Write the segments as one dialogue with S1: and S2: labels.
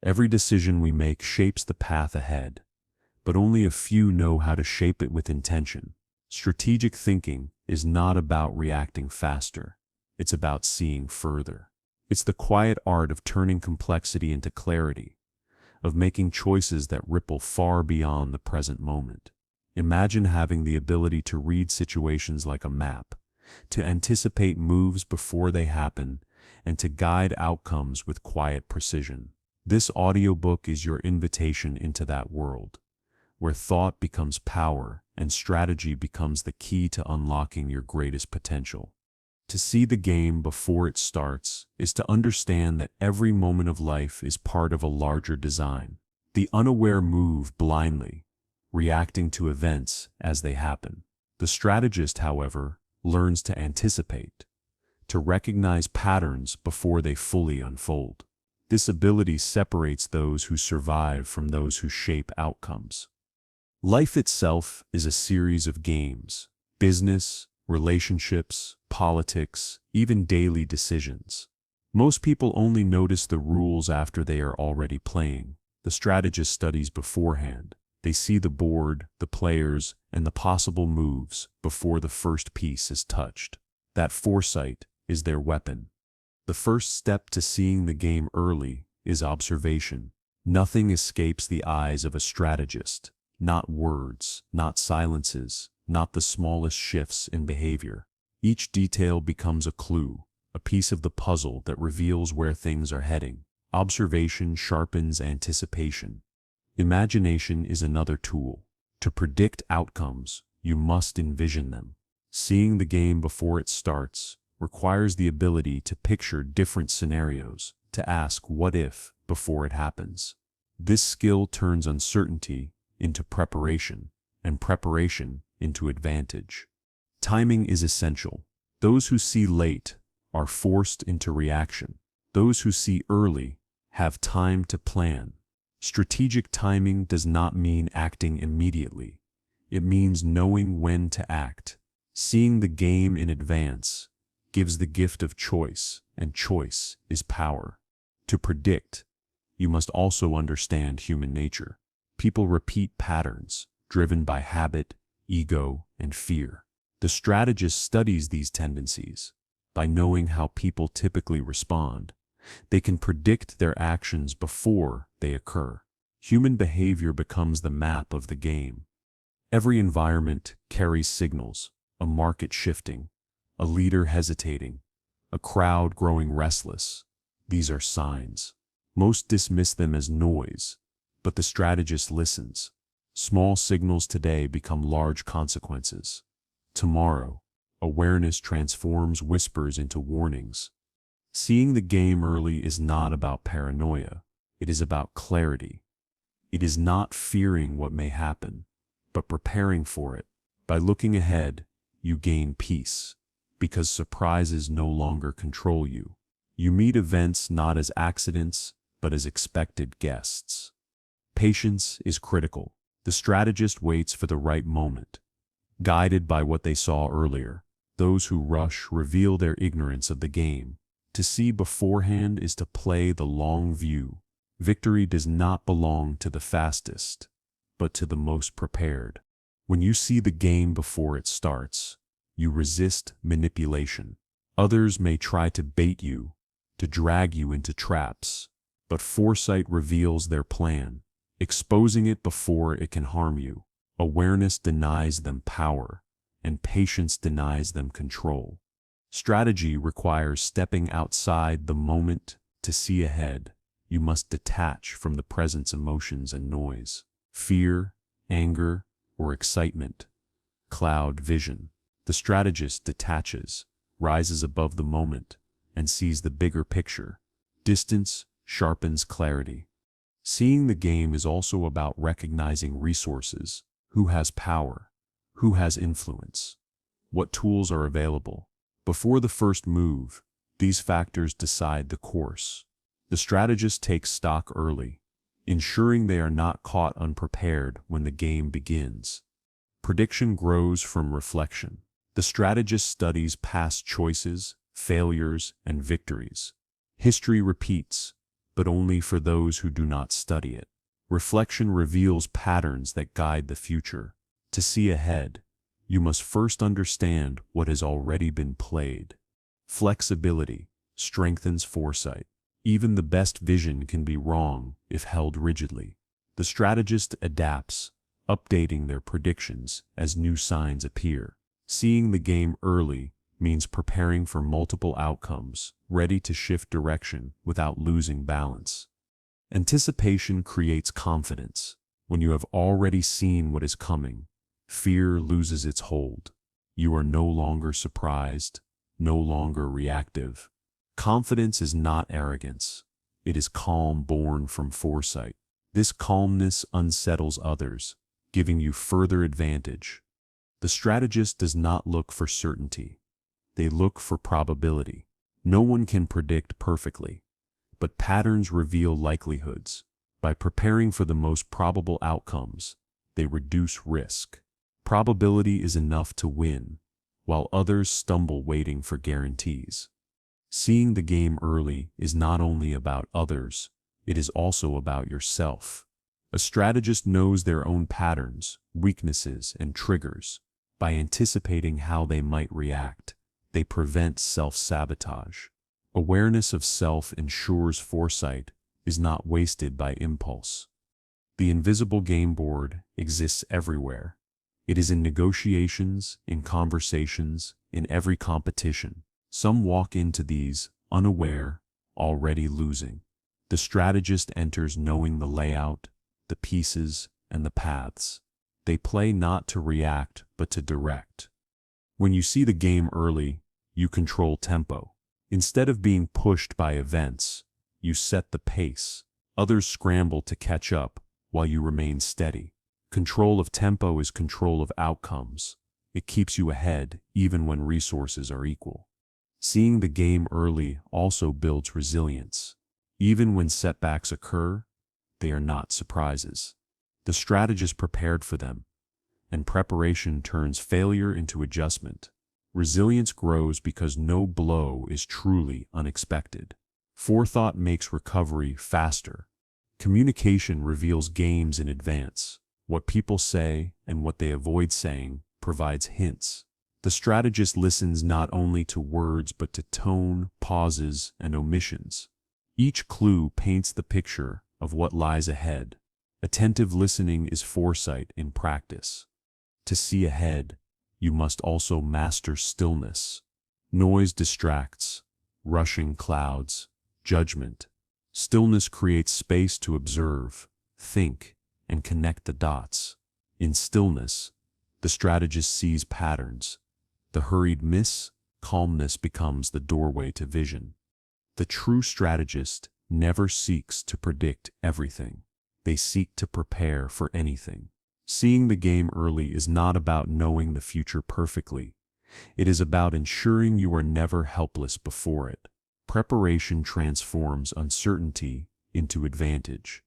S1: Every decision we make shapes the path ahead, but only a few know how to shape it with intention. Strategic thinking is not about reacting faster. It's about seeing further. It's the quiet art of turning complexity into clarity, of making choices that ripple far beyond the present moment. Imagine having the ability to read situations like a map, to anticipate moves before they happen, and to guide outcomes with quiet precision. This audiobook is your invitation into that world, where thought becomes power and strategy becomes the key to unlocking your greatest potential. To see the game before it starts is to understand that every moment of life is part of a larger design. The unaware move blindly, reacting to events as they happen. The strategist, however, learns to anticipate, to recognize patterns before they fully unfold. This ability separates those who survive from those who shape outcomes. Life itself is a series of games: business, relationships, politics, even daily decisions. Most people only notice the rules after they are already playing. The strategist studies beforehand. They see the board, the players, and the possible moves before the first piece is touched. That foresight is their weapon. The first step to seeing the game early is observation. Nothing escapes the eyes of a strategist. Not words, not silences, not the smallest shifts in behavior. Each detail becomes a clue, a piece of the puzzle that reveals where things are heading. Observation sharpens anticipation. Imagination is another tool. To predict outcomes, you must envision them. Seeing the game before it starts requires the ability to picture different scenarios, to ask "what if" before it happens. This skill turns uncertainty into preparation, and preparation into advantage. Timing is essential. Those who see late are forced into reaction. Those who see early have time to plan. Strategic timing does not mean acting immediately. It means knowing when to act. Seeing the game in advance gives the gift of choice, and choice is power. To predict, you must also understand human nature. People repeat patterns, driven by habit, ego, and fear. The strategist studies these tendencies. By knowing how people typically respond, they can predict their actions before they occur. Human behavior becomes the map of the game. Every environment carries signals: a market shifting, a leader hesitating, a crowd growing restless. These are signs. Most dismiss them as noise, but the strategist listens. Small signals today become large consequences. Tomorrow, awareness transforms whispers into warnings. Seeing the game early is not about paranoia. It is about clarity. It is not fearing what may happen, but preparing for it. By looking ahead, you gain peace, because surprises no longer control you. You meet events not as accidents, but as expected guests. Patience is critical. The strategist waits for the right moment, guided by what they saw earlier. Those who rush reveal their ignorance of the game. To see beforehand is to play the long view. Victory does not belong to the fastest, but to the most prepared. When you see the game before it starts, you resist manipulation. Others may try to bait you, to drag you into traps, but foresight reveals their plan, exposing it before it can harm you. Awareness denies them power, and patience denies them control. Strategy requires stepping outside the moment to see ahead. You must detach from the present's emotions and noise. Fear, anger, or excitement cloud vision. The strategist detaches, rises above the moment, and sees the bigger picture. Distance sharpens clarity. Seeing the game is also about recognizing resources. Who has power? Who has influence? What tools are available? Before the first move, these factors decide the course. The strategist takes stock early, ensuring they are not caught unprepared when the game begins. Prediction grows from reflection. The strategist studies past choices, failures, and victories. History repeats, but only for those who do not study it. Reflection reveals patterns that guide the future. To see ahead, you must first understand what has already been played. Flexibility strengthens foresight. Even the best vision can be wrong if held rigidly. The strategist adapts, updating their predictions as new signs appear. Seeing the game early means preparing for multiple outcomes, ready to shift direction without losing balance. Anticipation creates confidence. When you have already seen what is coming, fear loses its hold. You are no longer surprised, no longer reactive. Confidence is not arrogance. It is calm born from foresight. This calmness unsettles others, giving you further advantage. The strategist does not look for certainty. They look for probability. No one can predict perfectly, but patterns reveal likelihoods. By preparing for the most probable outcomes, they reduce risk. Probability is enough to win, while others stumble waiting for guarantees. Seeing the game early is not only about others, it is also about yourself. A strategist knows their own patterns, weaknesses, and triggers. By anticipating how they might react, they prevent self-sabotage. Awareness of self ensures foresight is not wasted by impulse. The invisible game board exists everywhere. It is in negotiations, in conversations, in every competition. Some walk into these unaware, already losing. The strategist enters knowing the layout, the pieces, and the paths. They play not to react, but to direct. When you see the game early, you control tempo. Instead of being pushed by events, you set the pace. Others scramble to catch up while you remain steady. Control of tempo is control of outcomes. It keeps you ahead even when resources are equal. Seeing the game early also builds resilience. Even when setbacks occur, they are not surprises. The strategist prepared for them, and preparation turns failure into adjustment. Resilience grows because no blow is truly unexpected. Forethought makes recovery faster. Communication reveals games in advance. What people say and what they avoid saying provides hints. The strategist listens not only to words but to tone, pauses, and omissions. Each clue paints the picture of what lies ahead. Attentive listening is foresight in practice. To see ahead, you must also master stillness. Noise distracts, rushing clouds, judgment. Stillness creates space to observe, think, and connect the dots. In stillness, the strategist sees patterns. The hurried miss, calmness becomes the doorway to vision. The true strategist never seeks to predict everything. They seek to prepare for anything. Seeing the game early is not about knowing the future perfectly. It is about ensuring you are never helpless before it. Preparation transforms uncertainty into advantage.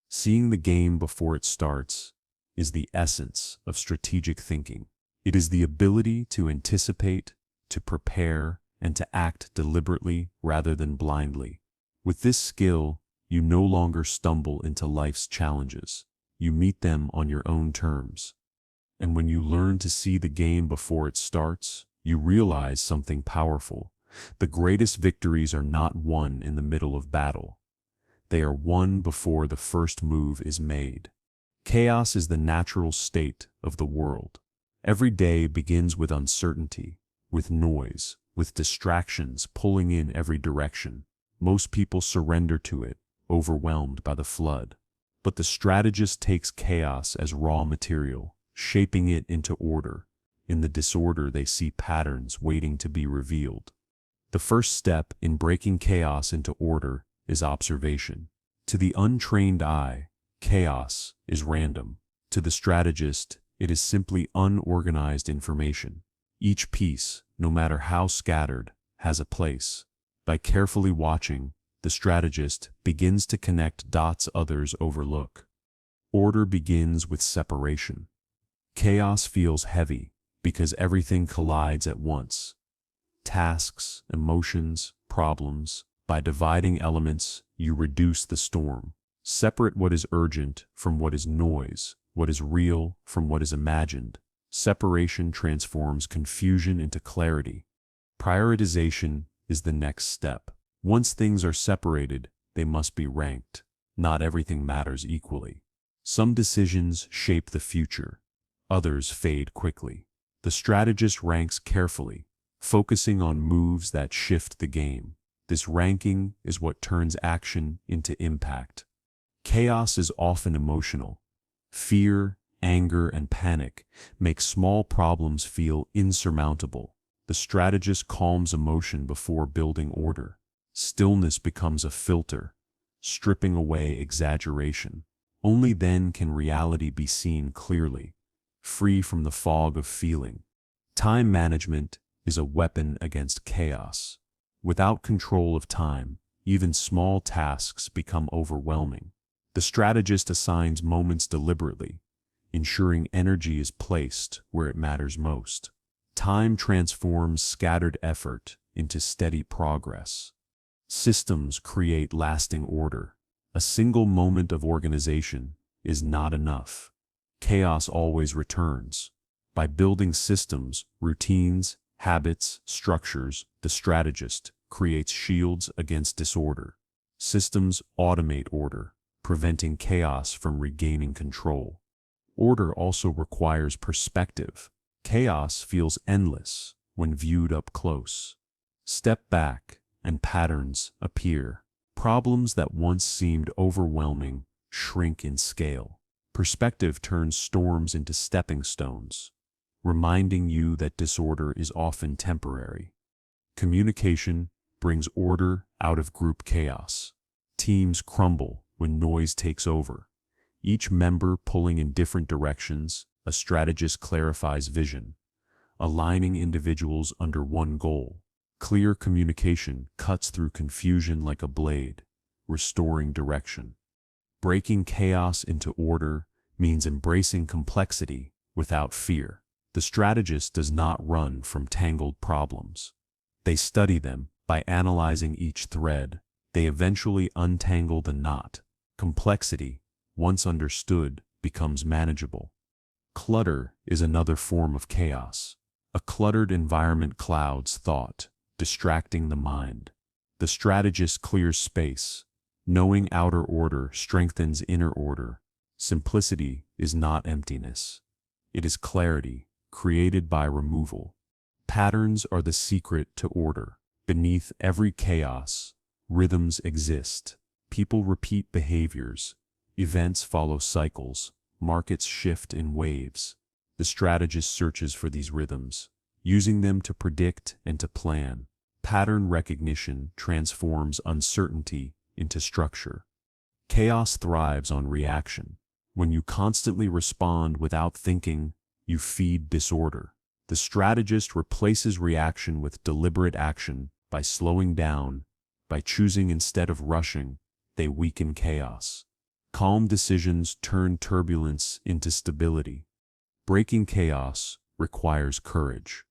S1: Seeing the game before it starts is the essence of strategic thinking. It is the ability to anticipate, to prepare, and to act deliberately rather than blindly. With this skill, you no longer stumble into life's challenges. You meet them on your own terms. And when you learn to see the game before it starts, you realize something powerful. The greatest victories are not won in the middle of battle. They are won before the first move is made. Chaos is the natural state of the world. Every day begins with uncertainty, with noise, with distractions pulling in every direction. Most people surrender to it, overwhelmed by the flood. But the strategist takes chaos as raw material, shaping it into order. In the disorder, they see patterns waiting to be revealed. The first step in breaking chaos into order is observation. To the untrained eye, chaos is random. To the strategist, it is simply unorganized information. Each piece, no matter how scattered, has a place. By carefully watching, the strategist begins to connect dots others overlook. Order begins with separation. Chaos feels heavy because everything collides at once. Tasks, emotions, problems, By dividing elements, you reduce the storm. Separate what is urgent from what is noise, what is real from what is imagined. Separation transforms confusion into clarity. Prioritization is the next step. Once things are separated, they must be ranked. Not everything matters equally. Some decisions shape the future. Others fade quickly. The strategist ranks carefully, focusing on moves that shift the game. This ranking is what turns action into impact. Chaos is often emotional. Fear, anger, and panic make small problems feel insurmountable. The strategist calms emotion before building order. Stillness becomes a filter, stripping away exaggeration. Only then can reality be seen clearly, free from the fog of feeling. Time management is a weapon against chaos. Without control of time, even small tasks become overwhelming. The strategist assigns moments deliberately, ensuring energy is placed where it matters most. Time transforms scattered effort into steady progress. Systems create lasting order. A single moment of organization is not enough. Chaos always returns. By building systems, routines, habits, structures, the strategist creates shields against disorder. Systems automate order, preventing chaos from regaining control. Order also requires perspective. Chaos feels endless when viewed up close. Step back, and patterns appear. Problems that once seemed overwhelming shrink in scale. Perspective turns storms into stepping stones, reminding you that disorder is often temporary. Communication brings order out of group chaos. Teams crumble when noise takes over. Each member pulling in different directions, a strategist clarifies vision, aligning individuals under one goal. Clear communication cuts through confusion like a blade, restoring direction. Breaking chaos into order means embracing complexity without fear. The strategist does not run from tangled problems. They study them. By analyzing each thread, they eventually untangle the knot. Complexity, once understood, becomes manageable. Clutter is another form of chaos. A cluttered environment clouds thought, distracting the mind. The strategist clears space. Knowing outer order strengthens inner order. Simplicity is not emptiness. It is clarity, created by removal. Patterns are the secret to order. Beneath every chaos, rhythms exist. People repeat behaviors. Events follow cycles. Markets shift in waves. The strategist searches for these rhythms, using them to predict and to plan. Pattern recognition transforms uncertainty into structure. Chaos thrives on reaction. When you constantly respond without thinking, you feed disorder. The strategist replaces reaction with deliberate action. By slowing down, by choosing instead of rushing, they weaken chaos. Calm decisions turn turbulence into stability. Breaking chaos requires courage.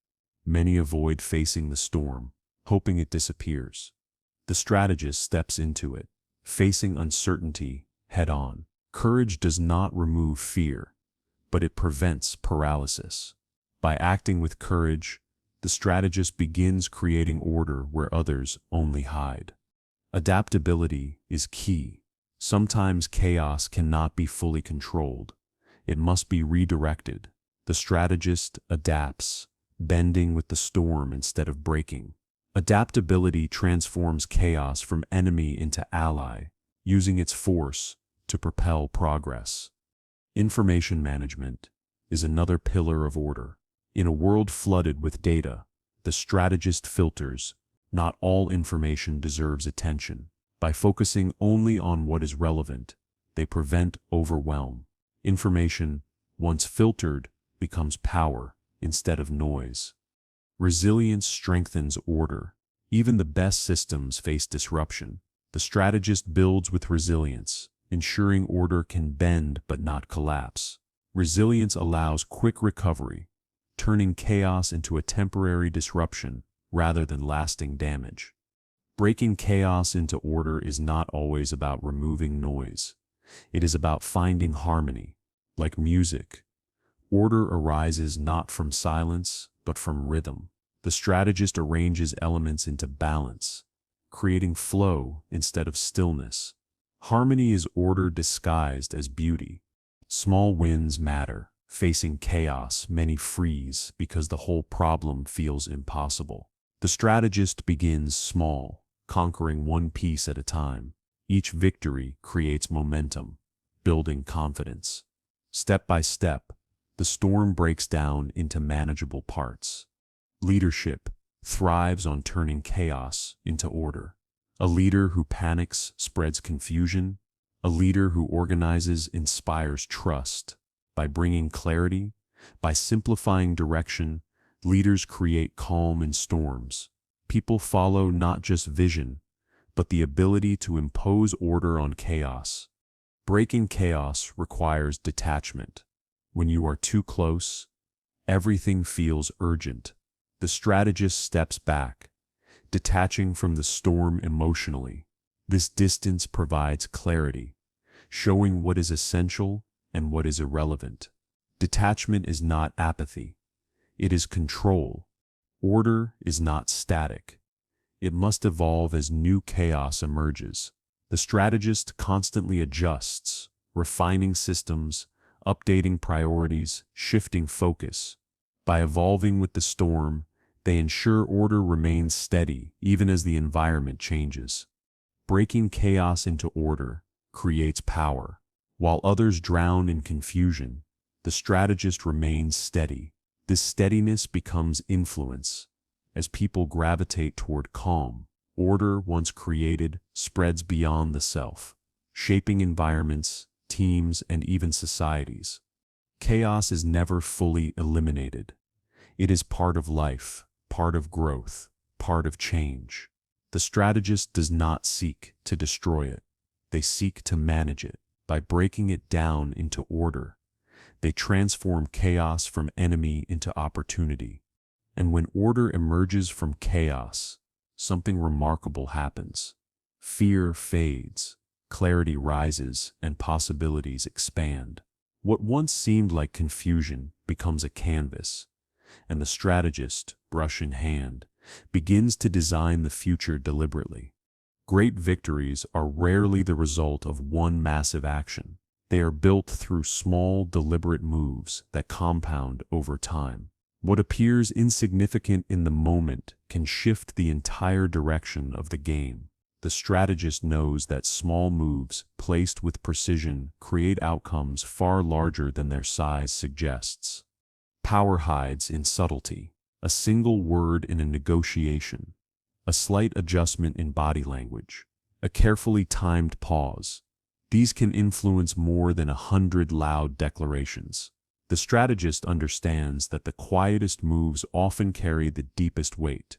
S1: Many avoid facing the storm, hoping it disappears. The strategist steps into it, facing uncertainty head-on. Courage does not remove fear, but it prevents paralysis. By acting with courage, the strategist begins creating order where others only hide. Adaptability is key. Sometimes chaos cannot be fully controlled. It must be redirected. The strategist adapts, bending with the storm instead of breaking. Adaptability transforms chaos from enemy into ally, using its force to propel progress. Information management is another pillar of order. In a world flooded with data, the strategist filters. Not all information deserves attention. By focusing only on what is relevant, they prevent overwhelm. Information, once filtered, becomes power instead of noise. Resilience strengthens order. Even the best systems face disruption. The strategist builds with resilience, ensuring order can bend but not collapse. Resilience allows quick recovery, turning chaos into a temporary disruption rather than lasting damage. Breaking chaos into order is not always about removing noise. It is about finding harmony. Like music, order arises not from silence, but from rhythm. The strategist arranges elements into balance, creating flow instead of stillness. Harmony is order disguised as beauty. Small wins matter. Facing chaos, many freeze because the whole problem feels impossible. The strategist begins small, conquering one piece at a time. Each victory creates momentum, building confidence. Step by step, the storm breaks down into manageable parts. Leadership thrives on turning chaos into order. A leader who panics spreads confusion. A leader who organizes inspires trust. By bringing clarity, by simplifying direction, leaders create calm in storms. People follow not just vision, but the ability to impose order on chaos. Breaking chaos requires detachment. When you are too close, everything feels urgent. The strategist steps back, detaching from the storm emotionally. This distance provides clarity, showing what is essential and what is irrelevant. Detachment is not apathy. It is control. Order is not static. It must evolve as new chaos emerges. The strategist constantly adjusts, refining systems, updating priorities, shifting focus. By evolving with the storm, they ensure order remains steady even as the environment changes. Breaking chaos into order creates power. While others drown in confusion, the strategist remains steady. This steadiness becomes influence. As people gravitate toward calm, order once created spreads beyond the self, shaping environments, teams, and even societies. Chaos is never fully eliminated. It is part of life, part of growth, part of change. The strategist does not seek to destroy it. They seek to manage it. By breaking it down into order, they transform chaos from enemy into opportunity. And when order emerges from chaos, something remarkable happens. Fear fades, clarity rises, and possibilities expand. What once seemed like confusion becomes a canvas, and the strategist, brush in hand, begins to design the future deliberately. Great victories are rarely the result of one massive action. They are built through small, deliberate moves that compound over time. What appears insignificant in the moment can shift the entire direction of the game. The strategist knows that small moves, placed with precision, create outcomes far larger than their size suggests. Power hides in subtlety. A single word in a negotiation, a slight adjustment in body language, a carefully timed pause. These can influence more than 100 loud declarations. The strategist understands that the quietest moves often carry the deepest weight.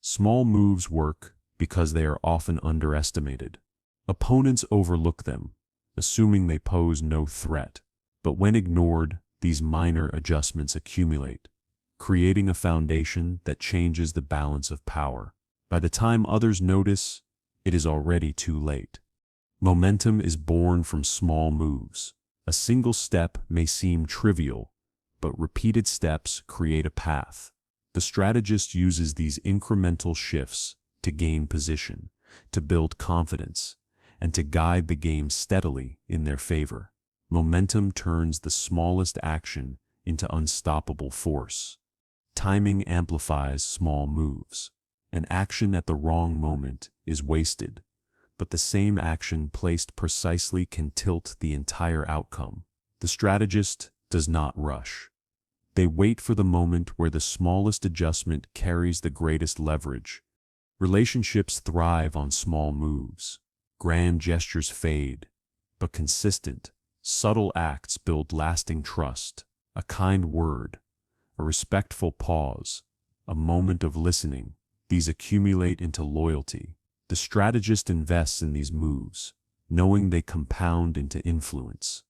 S1: Small moves work because they are often underestimated. Opponents overlook them, assuming they pose no threat. But when ignored, these minor adjustments accumulate, creating a foundation that changes the balance of power. By the time others notice, it is already too late. Momentum is born from small moves. A single step may seem trivial, but repeated steps create a path. The strategist uses these incremental shifts to gain position, to build confidence, and to guide the game steadily in their favor. Momentum turns the smallest action into unstoppable force. Timing amplifies small moves. An action at the wrong moment is wasted, but the same action placed precisely can tilt the entire outcome. The strategist does not rush. They wait for the moment where the smallest adjustment carries the greatest leverage. Relationships thrive on small moves. Grand gestures fade, but consistent, subtle acts build lasting trust. A kind word, a respectful pause, a moment of listening. These accumulate into loyalty. The strategist invests in these moves, knowing they compound into influence.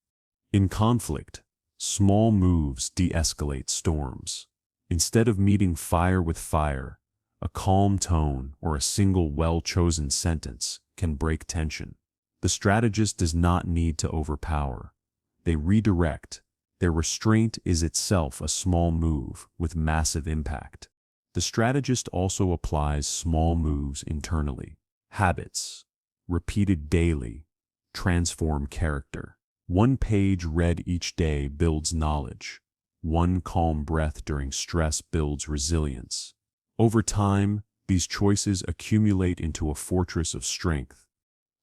S1: In conflict, small moves de-escalate storms. Instead of meeting fire with fire, A calm tone or a single well-chosen sentence can break tension. The strategist does not need to overpower. They redirect. Their restraint is itself a small move with massive impact. The strategist also applies small moves internally. Habits, repeated daily, transform character. One page read each day builds knowledge. One calm breath during stress builds resilience. Over time, these choices accumulate into a fortress of strength.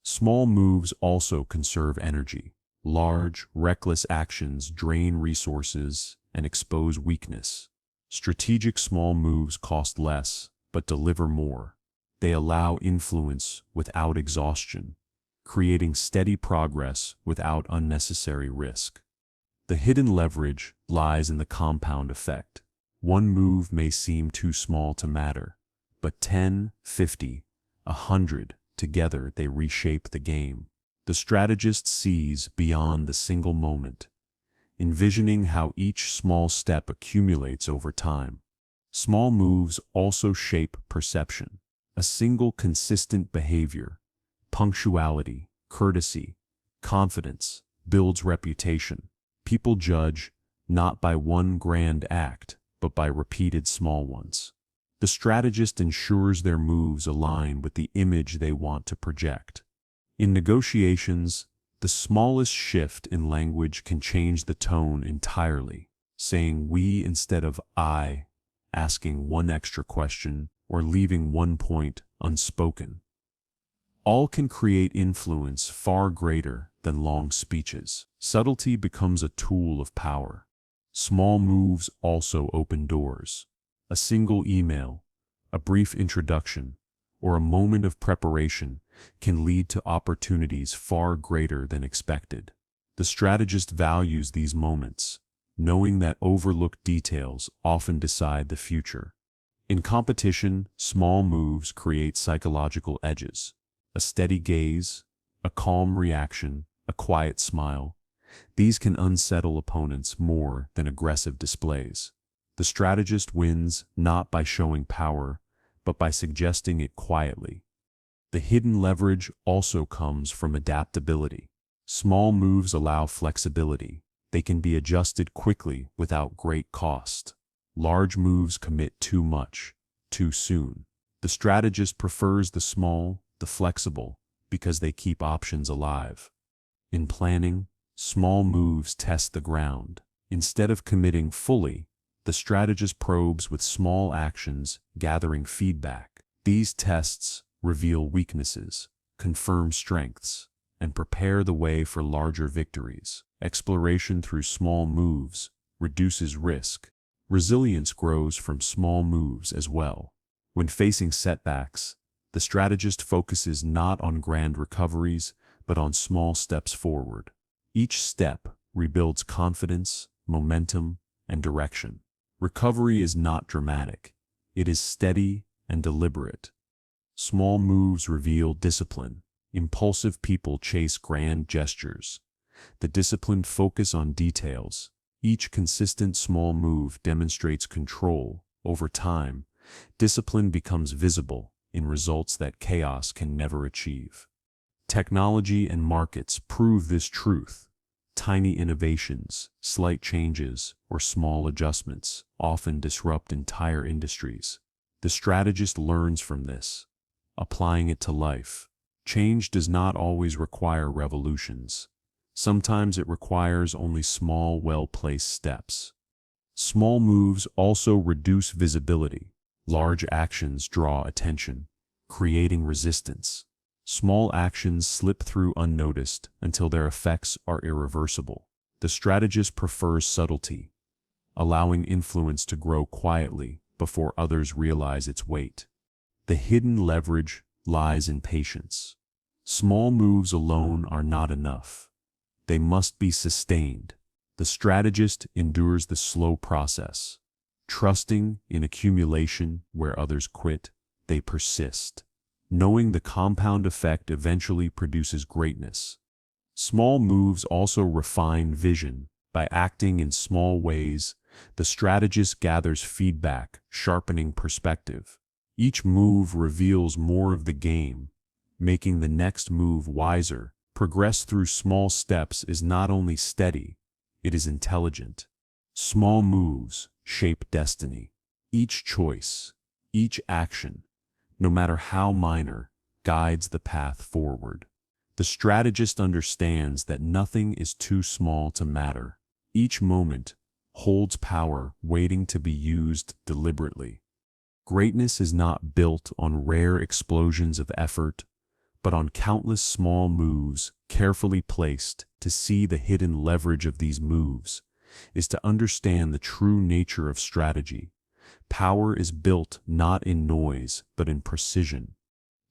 S1: Small moves also conserve energy. Large, reckless actions drain resources and expose weakness. Strategic small moves cost less, but deliver more. They allow influence without exhaustion, creating steady progress without unnecessary risk. The hidden leverage lies in the compound effect. One move may seem too small to matter, but 10, 50, 100, together they reshape the game. The strategist sees beyond the single moment, envisioning how each small step accumulates over time. Small moves also shape perception. A single consistent behavior, punctuality, courtesy, confidence, builds reputation. People judge not by one grand act, but by repeated small ones. The strategist ensures their moves align with the image they want to project. In negotiations, the smallest shift in language can change the tone entirely. Saying we instead of I, asking one extra question, or leaving one point unspoken. All can create influence far greater than long speeches. Subtlety becomes a tool of power. Small moves also open doors. A single email, a brief introduction, or a moment of preparation can lead to opportunities far greater than expected. The strategist values these moments, knowing that overlooked details often decide the future. In competition, small moves create psychological edges. A steady gaze, a calm reaction, a quiet smile. These can unsettle opponents more than aggressive displays. The strategist wins not by showing power, but by suggesting it quietly. The hidden leverage also comes from adaptability. Small moves allow flexibility. They can be adjusted quickly without great cost. Large moves commit too much, too soon. The strategist prefers the small, the flexible, because they keep options alive. In planning, small moves test the ground. Instead of committing fully, the strategist probes with small actions, gathering feedback. These tests reveal weaknesses, confirm strengths, and prepare the way for larger victories. Exploration through small moves reduces risk. Resilience grows from small moves as well. When facing setbacks, the strategist focuses not on grand recoveries, but on small steps forward. Each step rebuilds confidence, momentum, and direction. Recovery is not dramatic. It is steady and deliberate. Small moves reveal discipline. Impulsive people chase grand gestures. The disciplined focus on details. Each consistent small move demonstrates control. Over time, discipline becomes visible in results that chaos can never achieve. Technology and markets prove this truth. Tiny innovations, slight changes, or small adjustments often disrupt entire industries. The strategist learns from this, applying it to life. Change does not always require revolutions. Sometimes it requires only small, well-placed steps. Small moves also reduce visibility. Large actions draw attention, creating resistance. Small actions slip through unnoticed until their effects are irreversible. The strategist prefers subtlety, allowing influence to grow quietly before others realize its weight. The hidden leverage lies in patience. Small moves alone are not enough. They must be sustained. The strategist endures the slow process. Trusting in accumulation where others quit, they persist. Knowing the compound effect eventually produces greatness. Small moves also refine vision. By acting in small ways, the strategist gathers feedback, sharpening perspective. Each move reveals more of the game, making the next move wiser. Progress through small steps is not only steady, it is intelligent. Small moves shape destiny. Each choice, each action, no matter how minor, guides the path forward. The strategist understands that nothing is too small to matter. Each moment holds power waiting to be used deliberately. Greatness is not built on rare explosions of effort, but on countless small moves carefully placed. To see the hidden leverage of these moves is to understand the true nature of strategy. Power is built not in noise, but in precision.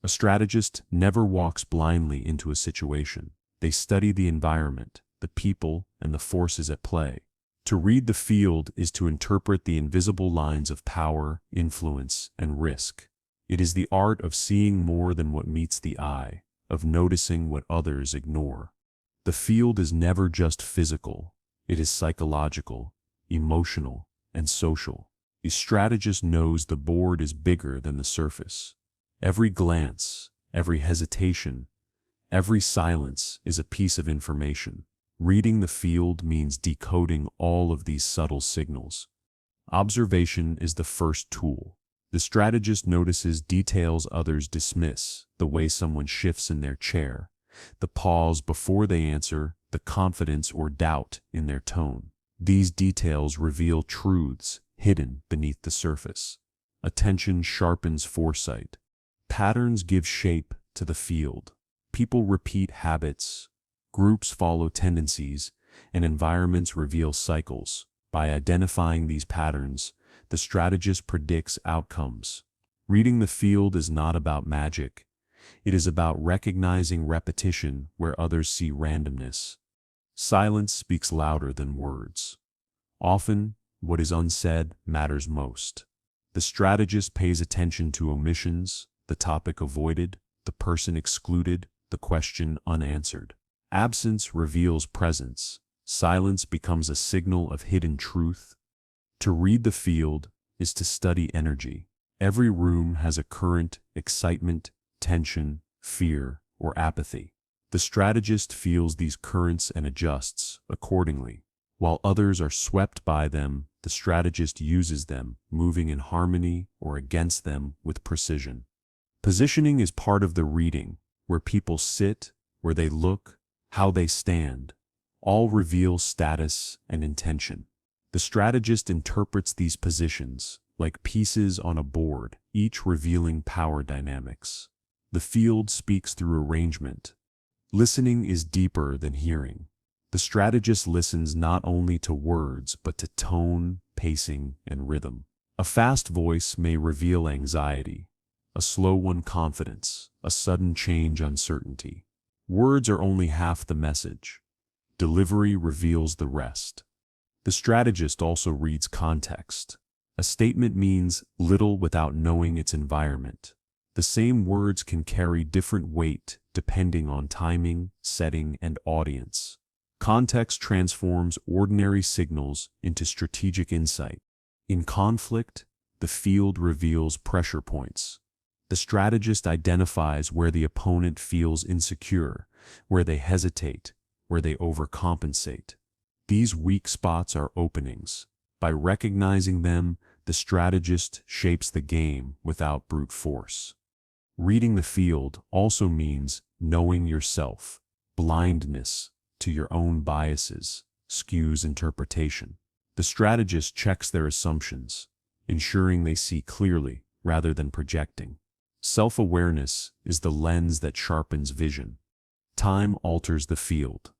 S1: A strategist never walks blindly into a situation. They study the environment, the people, and the forces at play. To read the field is to interpret the invisible lines of power, influence, and risk. It is the art of seeing more than what meets the eye, of noticing what others ignore. The field is never just physical. It is psychological, emotional, and social. A strategist knows the board is bigger than the surface. Every glance, every hesitation, every silence is a piece of information. Reading the field means decoding all of these subtle signals. Observation is the first tool. The strategist notices details others dismiss, the way someone shifts in their chair, the pause before they answer, the confidence or doubt in their tone. These details reveal truths hidden beneath the surface. Attention sharpens foresight. Patterns give shape to the field. People repeat habits, groups follow tendencies, and environments reveal cycles. By identifying these patterns, the strategist predicts outcomes. Reading the field is not about magic. It is about recognizing repetition where others see randomness. Silence speaks louder than words. Often, what is unsaid matters most. The strategist pays attention to omissions, the topic avoided, the person excluded, the question unanswered. Absence reveals presence. Silence becomes a signal of hidden truth. To read the field is to study energy. Every room has a current, excitement, tension, fear, or apathy. The strategist feels these currents and adjusts accordingly. While others are swept by them, the strategist uses them, moving in harmony or against them with precision. Positioning is part of the reading, where people sit, where they look, how they stand. All reveal status and intention. The strategist interprets these positions like pieces on a board, each revealing power dynamics. The field speaks through arrangement. Listening is deeper than hearing. The strategist listens not only to words, but to tone, pacing, and rhythm. A fast voice may reveal anxiety, a slow one confidence, a sudden change uncertainty. Words are only half the message. Delivery reveals the rest. The strategist also reads context. A statement means little without knowing its environment. The same words can carry different weight depending on timing, setting, and audience. Context transforms ordinary signals into strategic insight. In conflict, the field reveals pressure points. The strategist identifies where the opponent feels insecure, where they hesitate, where they overcompensate. These weak spots are openings. By recognizing them, the strategist shapes the game without brute force. Reading the field also means knowing yourself. Blindness to your own biases skews interpretation. The strategist checks their assumptions, ensuring they see clearly rather than projecting. Self-awareness is the lens that sharpens vision. Time alters the field.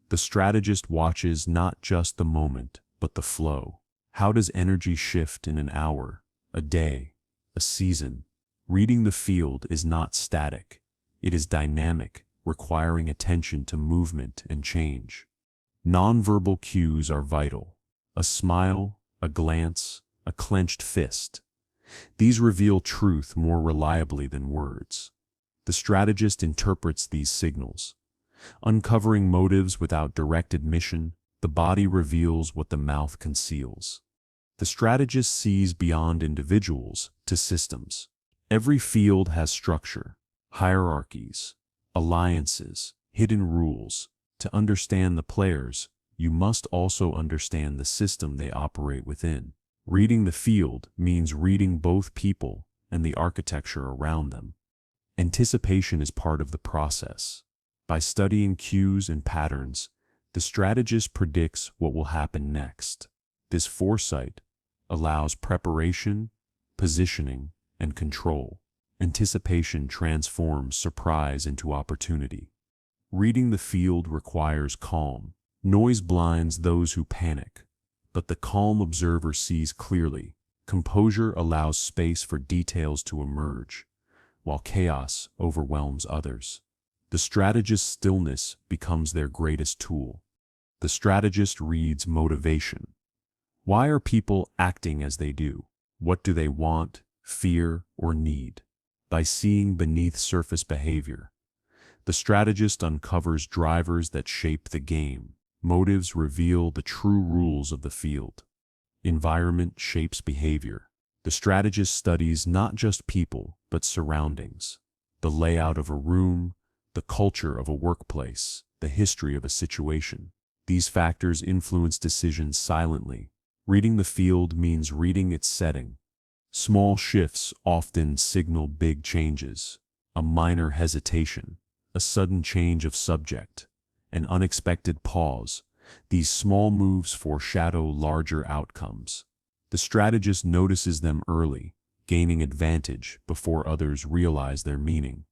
S1: The strategist watches not just the moment, but the flow. How does energy shift in an hour, a day, a season? Reading the field is not static. It is dynamic, requiring attention to movement and change. Nonverbal cues are vital. A smile, a glance, a clenched fist. These reveal truth more reliably than words. The strategist interprets these signals. Uncovering motives without direct admission, the body reveals what the mouth conceals. The strategist sees beyond individuals to systems. Every field has structure, hierarchies, alliances, hidden rules. To understand the players, you must also understand the system they operate within. Reading the field means reading both people and the architecture around them. Anticipation is part of the process. By studying cues and patterns, the strategist predicts what will happen next. This foresight allows preparation, positioning, and control. Anticipation transforms surprise into opportunity. Reading the field requires calm. Noise blinds those who panic, but the calm observer sees clearly. Composure allows space for details to emerge, while chaos overwhelms others. The strategist's stillness becomes their greatest tool. The strategist reads motivation. Why are people acting as they do? What do they want, fear, or need? By seeing beneath surface behavior, the strategist uncovers drivers that shape the game. Motives reveal the true rules of the field. Environment shapes behavior. The strategist studies not just people, but surroundings. The layout of a room, the culture of a workplace, the history of a situation. These factors influence decisions silently. Reading the field means reading its setting. Small shifts often signal big changes. A minor hesitation, a sudden change of subject, an unexpected pause. These small moves foreshadow larger outcomes. The strategist notices them early, gaining advantage before others realize their meaning.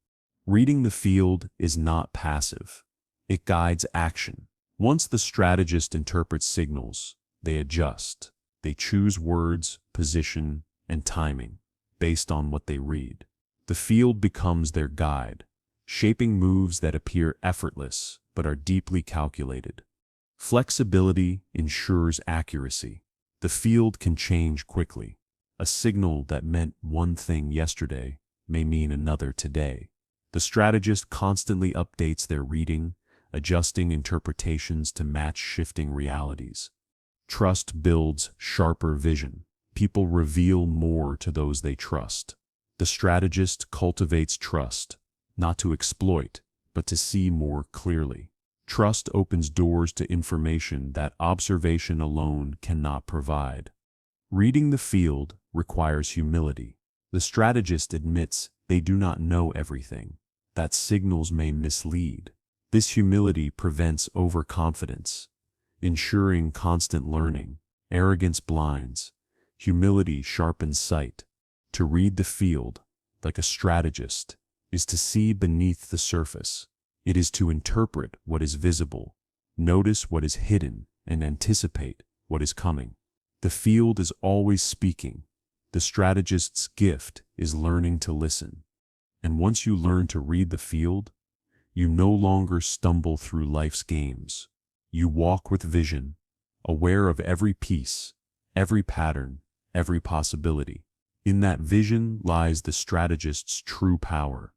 S1: Reading the field is not passive. It guides action. Once the strategist interprets signals, they adjust. They choose words, position, and timing based on what they read. The field becomes their guide, shaping moves that appear effortless but are deeply calculated. Flexibility ensures accuracy. The field can change quickly. A signal that meant one thing yesterday may mean another today. The strategist constantly updates their reading, adjusting interpretations to match shifting realities. Trust builds sharper vision. People reveal more to those they trust. The strategist cultivates trust, not to exploit, but to see more clearly. Trust opens doors to information that observation alone cannot provide. Reading the field requires humility. The strategist admits they do not know everything, that signals may mislead. This humility prevents overconfidence, ensuring constant learning. Arrogance blinds. Humility sharpens sight. To read the field, like a strategist, is to see beneath the surface. It is to interpret what is visible, notice what is hidden, and anticipate what is coming. The field is always speaking. The strategist's gift is learning to listen. And once you learn to read the field, you no longer stumble through life's games. You walk with vision, aware of every piece, every pattern, every possibility. In that vision lies the strategist's true power.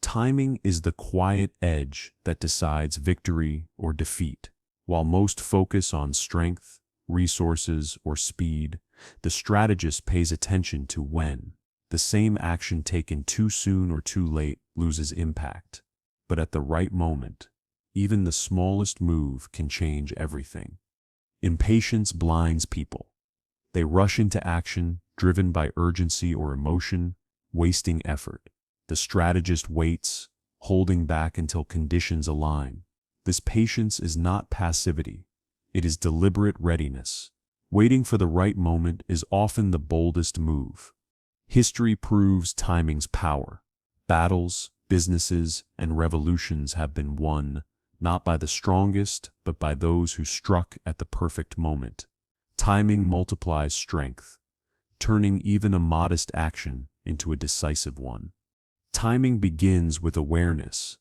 S1: Timing is the quiet edge that decides victory or defeat. While most focus on strength, resources, or speed, the strategist pays attention to when. The same action taken too soon or too late loses impact. But at the right moment, even the smallest move can change everything. Impatience blinds people. They rush into action, driven by urgency or emotion, wasting effort. The strategist waits, holding back until conditions align. This patience is not passivity. It is deliberate readiness. Waiting for the right moment is often the boldest move. History proves timing's power. Battles, businesses, and revolutions have been won, not by the strongest, but by those who struck at the perfect moment. Timing multiplies strength, turning even a modest action into a decisive one. Timing begins with awareness.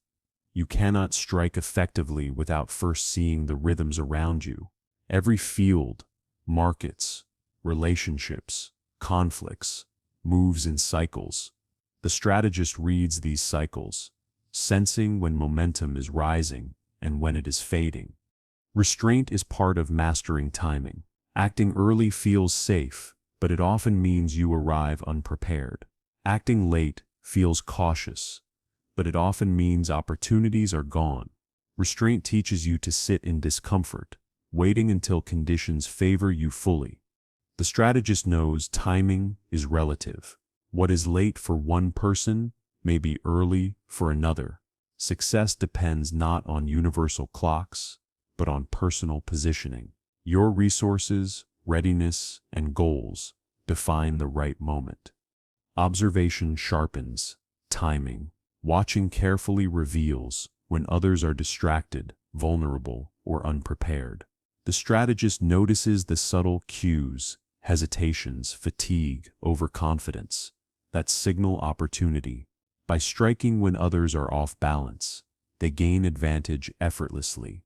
S1: You cannot strike effectively without first seeing the rhythms around you. Every field, markets, relationships, conflicts, moves in cycles. The strategist reads these cycles, sensing when momentum is rising and when it is fading. Restraint is part of mastering timing. Acting early feels safe, but it often means you arrive unprepared. Acting late feels cautious, but it often means opportunities are gone. Restraint teaches you to sit in discomfort, waiting until conditions favor you fully. The strategist knows timing is relative. What is late for one person may be early for another. Success depends not on universal clocks, but on personal positioning. Your resources, readiness, and goals define the right moment. Observation sharpens timing. Watching carefully reveals when others are distracted, vulnerable, or unprepared. The strategist notices the subtle cues, hesitations, fatigue, overconfidence, that signal opportunity. By striking when others are off balance, they gain advantage effortlessly.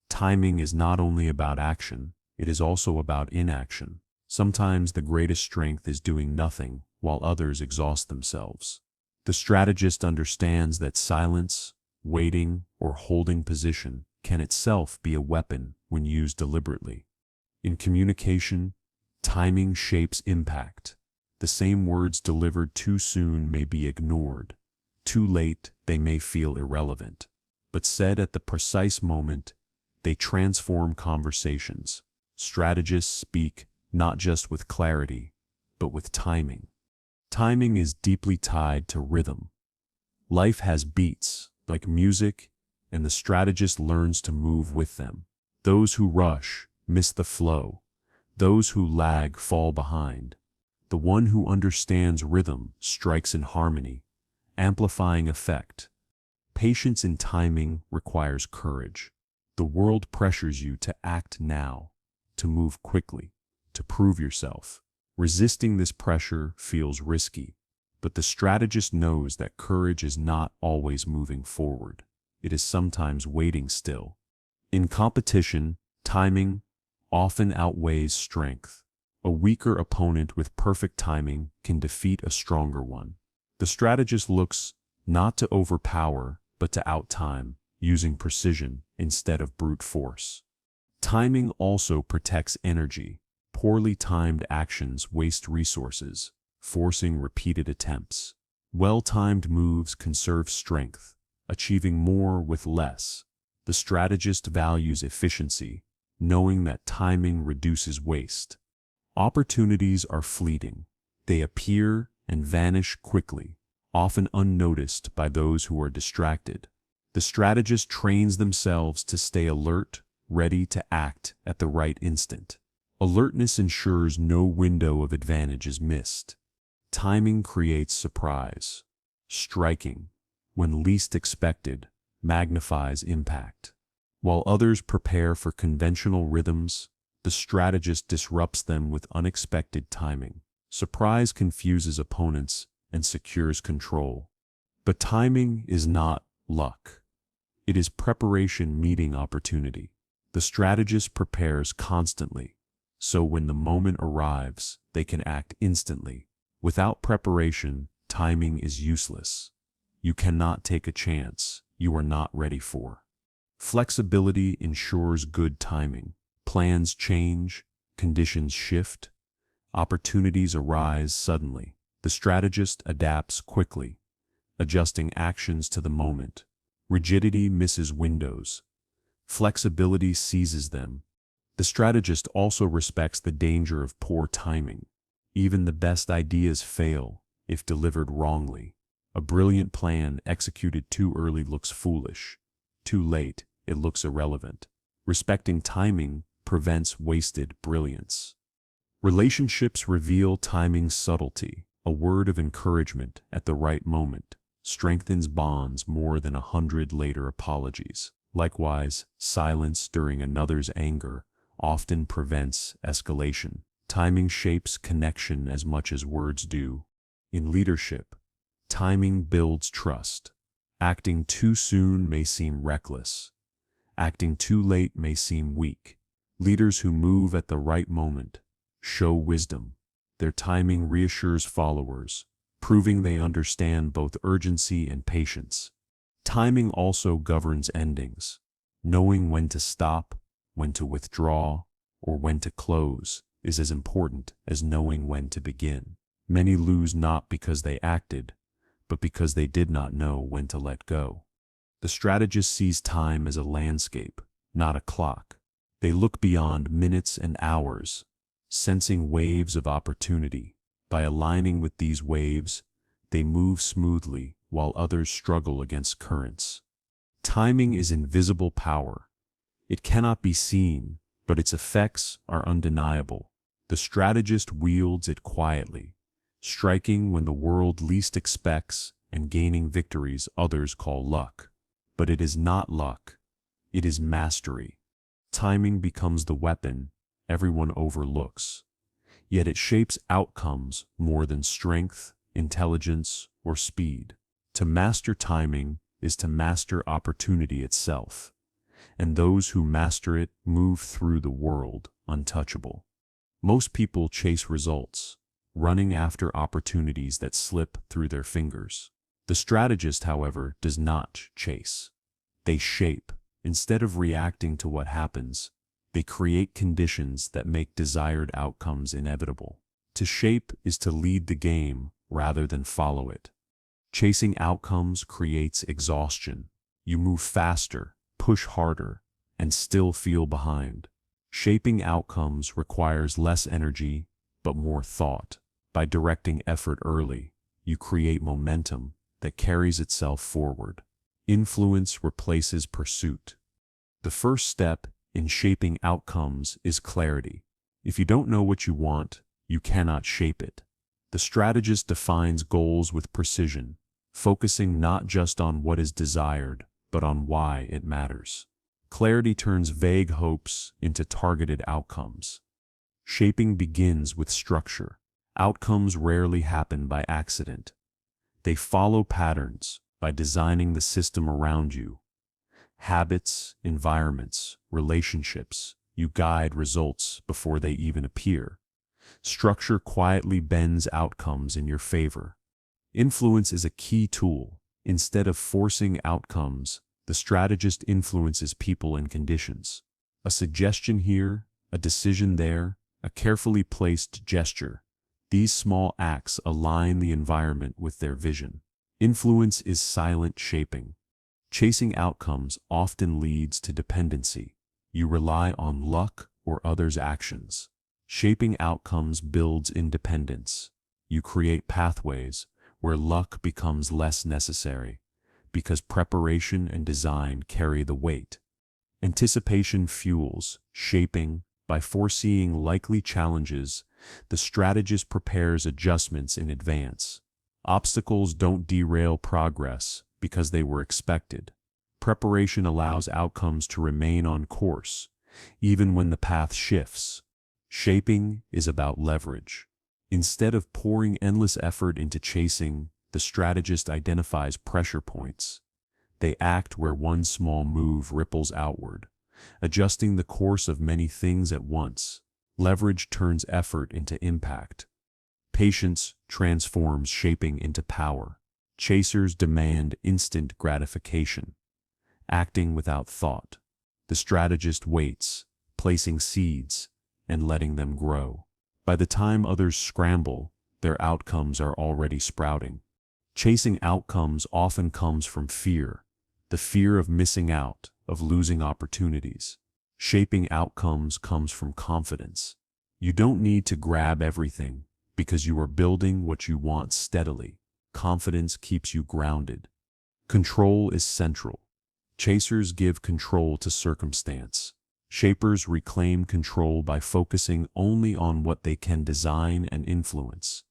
S1: Timing is not only about action, it is also about inaction. Sometimes the greatest strength is doing nothing while others exhaust themselves. The strategist understands that silence, waiting, or holding position can itself be a weapon when used deliberately. In communication, timing shapes impact. The same words delivered too soon may be ignored. Too late, they may feel irrelevant. But said at the precise moment, they transform conversations. Strategists speak not just with clarity, but with timing. Timing is deeply tied to rhythm. Life has beats, like music, and the strategist learns to move with them. Those who rush miss the flow. Those who lag fall behind. The one who understands rhythm strikes in harmony, amplifying effect. Patience in timing requires courage. The world pressures you to act now, to move quickly, to prove yourself. Resisting this pressure feels risky, but the strategist knows that courage is not always moving forward. It is sometimes waiting still. In competition, timing often outweighs strength. A weaker opponent with perfect timing can defeat a stronger one. The strategist looks not to overpower, but to outtime, using precision instead of brute force. Timing also protects energy. Poorly timed actions waste resources, forcing repeated attempts. Well-timed moves conserve strength, achieving more with less. The strategist values efficiency, knowing that timing reduces waste. Opportunities are fleeting. They appear and vanish quickly, often unnoticed by those who are distracted. The strategist trains themselves to stay alert, ready to act at the right instant. Alertness ensures no window of advantage is missed. Timing creates surprise. Striking, when least expected, magnifies impact. While others prepare for conventional rhythms, the strategist disrupts them with unexpected timing. Surprise confuses opponents and secures control. But timing is not luck. It is preparation meeting opportunity. The strategist prepares constantly, so when the moment arrives, they can act instantly. Without preparation, timing is useless. You cannot take a chance you are not ready for. Flexibility ensures good timing. Plans change, conditions shift, opportunities arise suddenly. The strategist adapts quickly, adjusting actions to the moment. Rigidity misses windows. Flexibility seizes them. The strategist also respects the danger of poor timing. Even the best ideas fail if delivered wrongly. A brilliant plan executed too early looks foolish. Too late, it looks irrelevant. Respecting timing prevents wasted brilliance. Relationships reveal timing's subtlety. A word of encouragement at the right moment strengthens bonds more than 100 later apologies. Likewise, silence during another's anger often prevents escalation. Timing shapes connection as much as words do. In leadership, timing builds trust. Acting too soon may seem reckless. Acting too late may seem weak. Leaders who move at the right moment show wisdom. Their timing reassures followers, proving they understand both urgency and patience. Timing also governs endings. Knowing when to stop, when to withdraw, or when to close is as important as knowing when to begin. Many lose not because they acted, but because they did not know when to let go. The strategist sees time as a landscape, not a clock. They look beyond minutes and hours, sensing waves of opportunity. By aligning with these waves, they move smoothly while others struggle against currents. Timing is invisible power. It cannot be seen, but its effects are undeniable. The strategist wields it quietly, striking when the world least expects and gaining victories others call luck. But it is not luck. It is mastery. Timing becomes the weapon everyone overlooks, yet it shapes outcomes more than strength, intelligence, or speed. To master timing is to master opportunity itself, and those who master it move through the world untouchable. Most people chase results, running after opportunities that slip through their fingers. The strategist, however, does not chase. They shape. Instead of reacting to what happens, they create conditions that make desired outcomes inevitable. To shape is to lead the game rather than follow it. Chasing outcomes creates exhaustion. You move faster, push harder, and still feel behind. Shaping outcomes requires less energy, but more thought. By directing effort early, you create momentum that carries itself forward. Influence replaces pursuit. The first step in shaping outcomes is clarity. If you don't know what you want, you cannot shape it. The strategist defines goals with precision, focusing not just on what is desired, but on why it matters. Clarity turns vague hopes into targeted outcomes. Shaping begins with structure. Outcomes rarely happen by accident. They follow patterns by designing the system around you. Habits, environments, relationships, you guide results before they even appear. Structure quietly bends outcomes in your favor. Influence is a key tool. Instead of forcing outcomes, the strategist influences people and conditions. A suggestion here, a decision there, a carefully placed gesture. These small acts align the environment with their vision. Influence is silent shaping. Chasing outcomes often leads to dependency. You rely on luck or others' actions. Shaping outcomes builds independence. You create pathways where luck becomes less necessary, because preparation and design carry the weight. Anticipation fuels shaping. By foreseeing likely challenges, the strategist prepares adjustments in advance. Obstacles don't derail progress because they were expected. Preparation allows outcomes to remain on course, even when the path shifts. Shaping is about leverage. Instead of pouring endless effort into chasing, the strategist identifies pressure points. They act where one small move ripples outward, adjusting the course of many things at once. Leverage turns effort into impact. Patience transforms shaping into power. Chasers demand instant gratification, acting without thought. The strategist waits, placing seeds and letting them grow. By the time others scramble, their outcomes are already sprouting. Chasing outcomes often comes from fear, the fear of missing out, of losing opportunities. Shaping outcomes comes from confidence. You don't need to grab everything because you are building what you want steadily. Confidence keeps you grounded. Control is central. Chasers give control to circumstance. Shapers reclaim control by focusing only on what they can design and influence.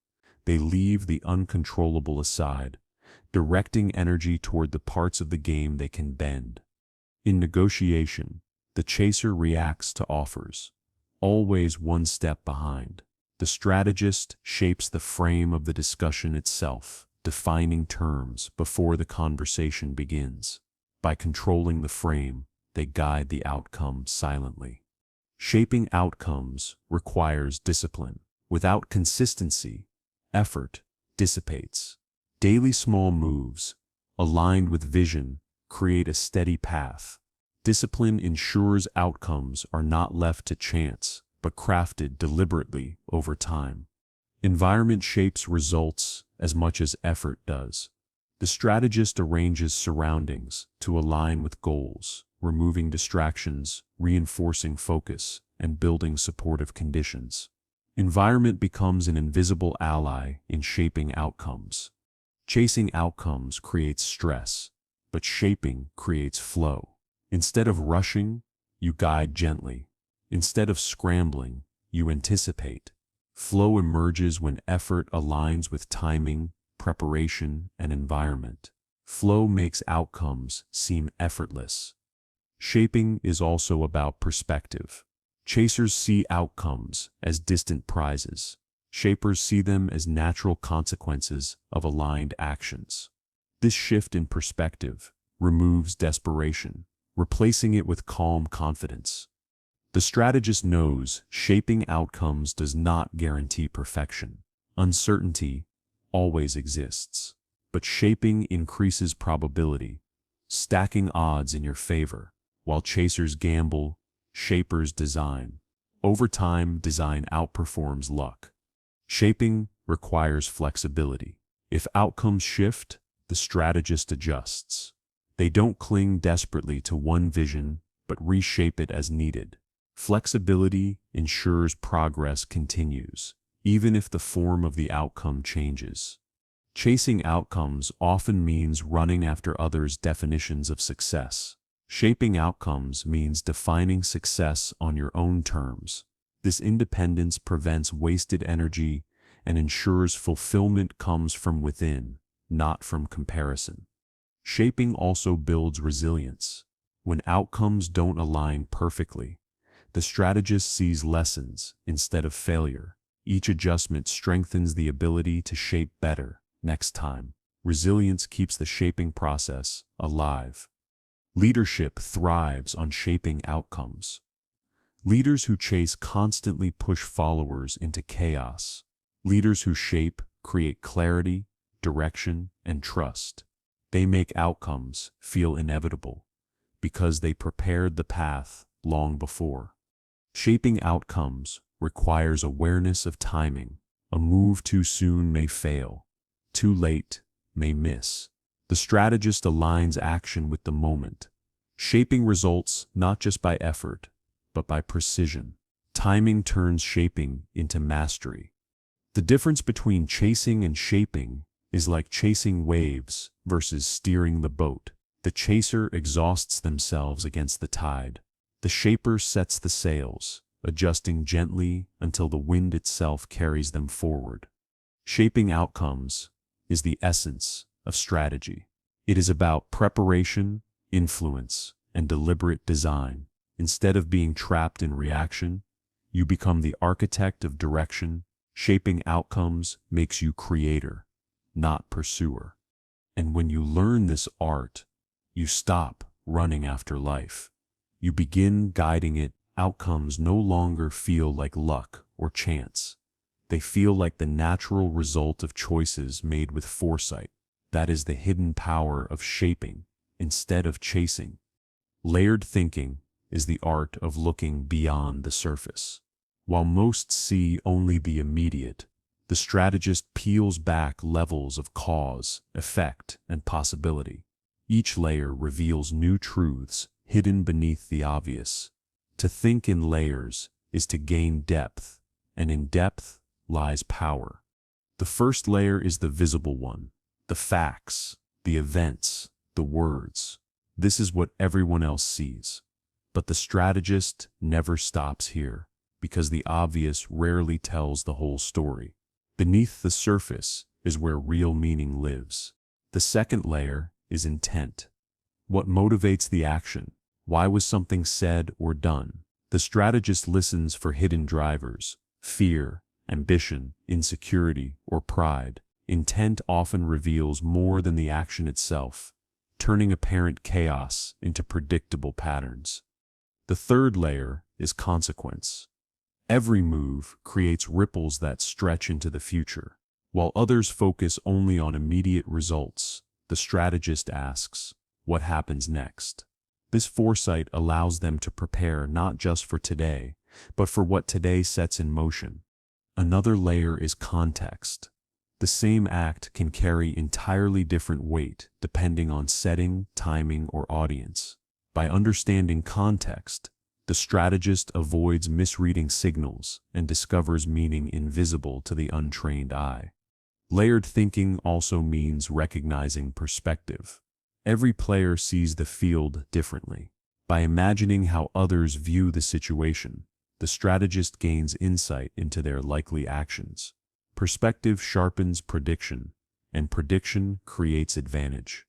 S1: They leave the uncontrollable aside, directing energy toward the parts of the game they can bend. In negotiation, the chaser reacts to offers, always one step behind. The strategist shapes the frame of the discussion itself, defining terms before the conversation begins. By controlling the frame, they guide the outcome silently. Shaping outcomes requires discipline. Without consistency, effort dissipates. Daily small moves, aligned with vision, create a steady path. Discipline ensures outcomes are not left to chance, but crafted deliberately over time. Environment shapes results as much as effort does. The strategist arranges surroundings to align with goals, removing distractions, reinforcing focus, and building supportive conditions. Environment becomes an invisible ally in shaping outcomes. Chasing outcomes creates stress, but shaping creates flow. Instead of rushing, you guide gently. Instead of scrambling, you anticipate. Flow emerges when effort aligns with timing, preparation, and environment. Flow makes outcomes seem effortless. Shaping is also about perspective. Chasers see outcomes as distant prizes. Shapers see them as natural consequences of aligned actions. This shift in perspective removes desperation, replacing it with calm confidence. The strategist knows shaping outcomes does not guarantee perfection. Uncertainty always exists, but shaping increases probability, stacking odds in your favor. While chasers gamble, shapers design. Over time, design outperforms luck. Shaping requires flexibility. If outcomes shift, the strategist adjusts. They don't cling desperately to one vision, but reshape it as needed. Flexibility ensures progress continues, even if the form of the outcome changes. Chasing outcomes often means running after others' definitions of success. Shaping outcomes means defining success on your own terms. This independence prevents wasted energy and ensures fulfillment comes from within, not from comparison. Shaping also builds resilience. When outcomes don't align perfectly, the strategist sees lessons instead of failure. Each adjustment strengthens the ability to shape better next time. Resilience keeps the shaping process alive. Leadership thrives on shaping outcomes. Leaders who chase constantly push followers into chaos. Leaders who shape create clarity, direction, and trust. They make outcomes feel inevitable because they prepared the path long before. Shaping outcomes requires awareness of timing. A move too soon may fail. Too late may miss. The strategist aligns action with the moment, shaping results not just by effort, but by precision. Timing turns shaping into mastery. The difference between chasing and shaping is like chasing waves versus steering the boat. The chaser exhausts themselves against the tide. The shaper sets the sails, adjusting gently until the wind itself carries them forward. Shaping outcomes is the essence of strategy. It is about preparation, influence, and deliberate design. Instead of being trapped in reaction, you become the architect of direction. Shaping outcomes makes you creator, not pursuer. And when you learn this art, you stop running after life. You begin guiding it. Outcomes no longer feel like luck or chance. They feel like the natural result of choices made with foresight. That is the hidden power of shaping instead of chasing. Layered thinking is the art of looking beyond the surface. While most see only the immediate, the strategist peels back levels of cause, effect, and possibility. Each layer reveals new truths hidden beneath the obvious. To think in layers is to gain depth, and in depth lies power. The first layer is the visible one, the facts, the events, the words. This is what everyone else sees. But the strategist never stops here, because the obvious rarely tells the whole story. Beneath the surface is where real meaning lives. The second layer is intent. What motivates the action? Why was something said or done? The strategist listens for hidden drivers: fear, ambition, insecurity, or pride. Intent often reveals more than the action itself, turning apparent chaos into predictable patterns. The third layer is consequence. Every move creates ripples that stretch into the future. While others focus only on immediate results, the strategist asks, what happens next? This foresight allows them to prepare not just for today, but for what today sets in motion. Another layer is context. The same act can carry entirely different weight depending on setting, timing, or audience. By understanding context, the strategist avoids misreading signals and discovers meaning invisible to the untrained eye. Layered thinking also means recognizing perspective. Every player sees the field differently. By imagining how others view the situation, the strategist gains insight into their likely actions. Perspective sharpens prediction, and prediction creates advantage.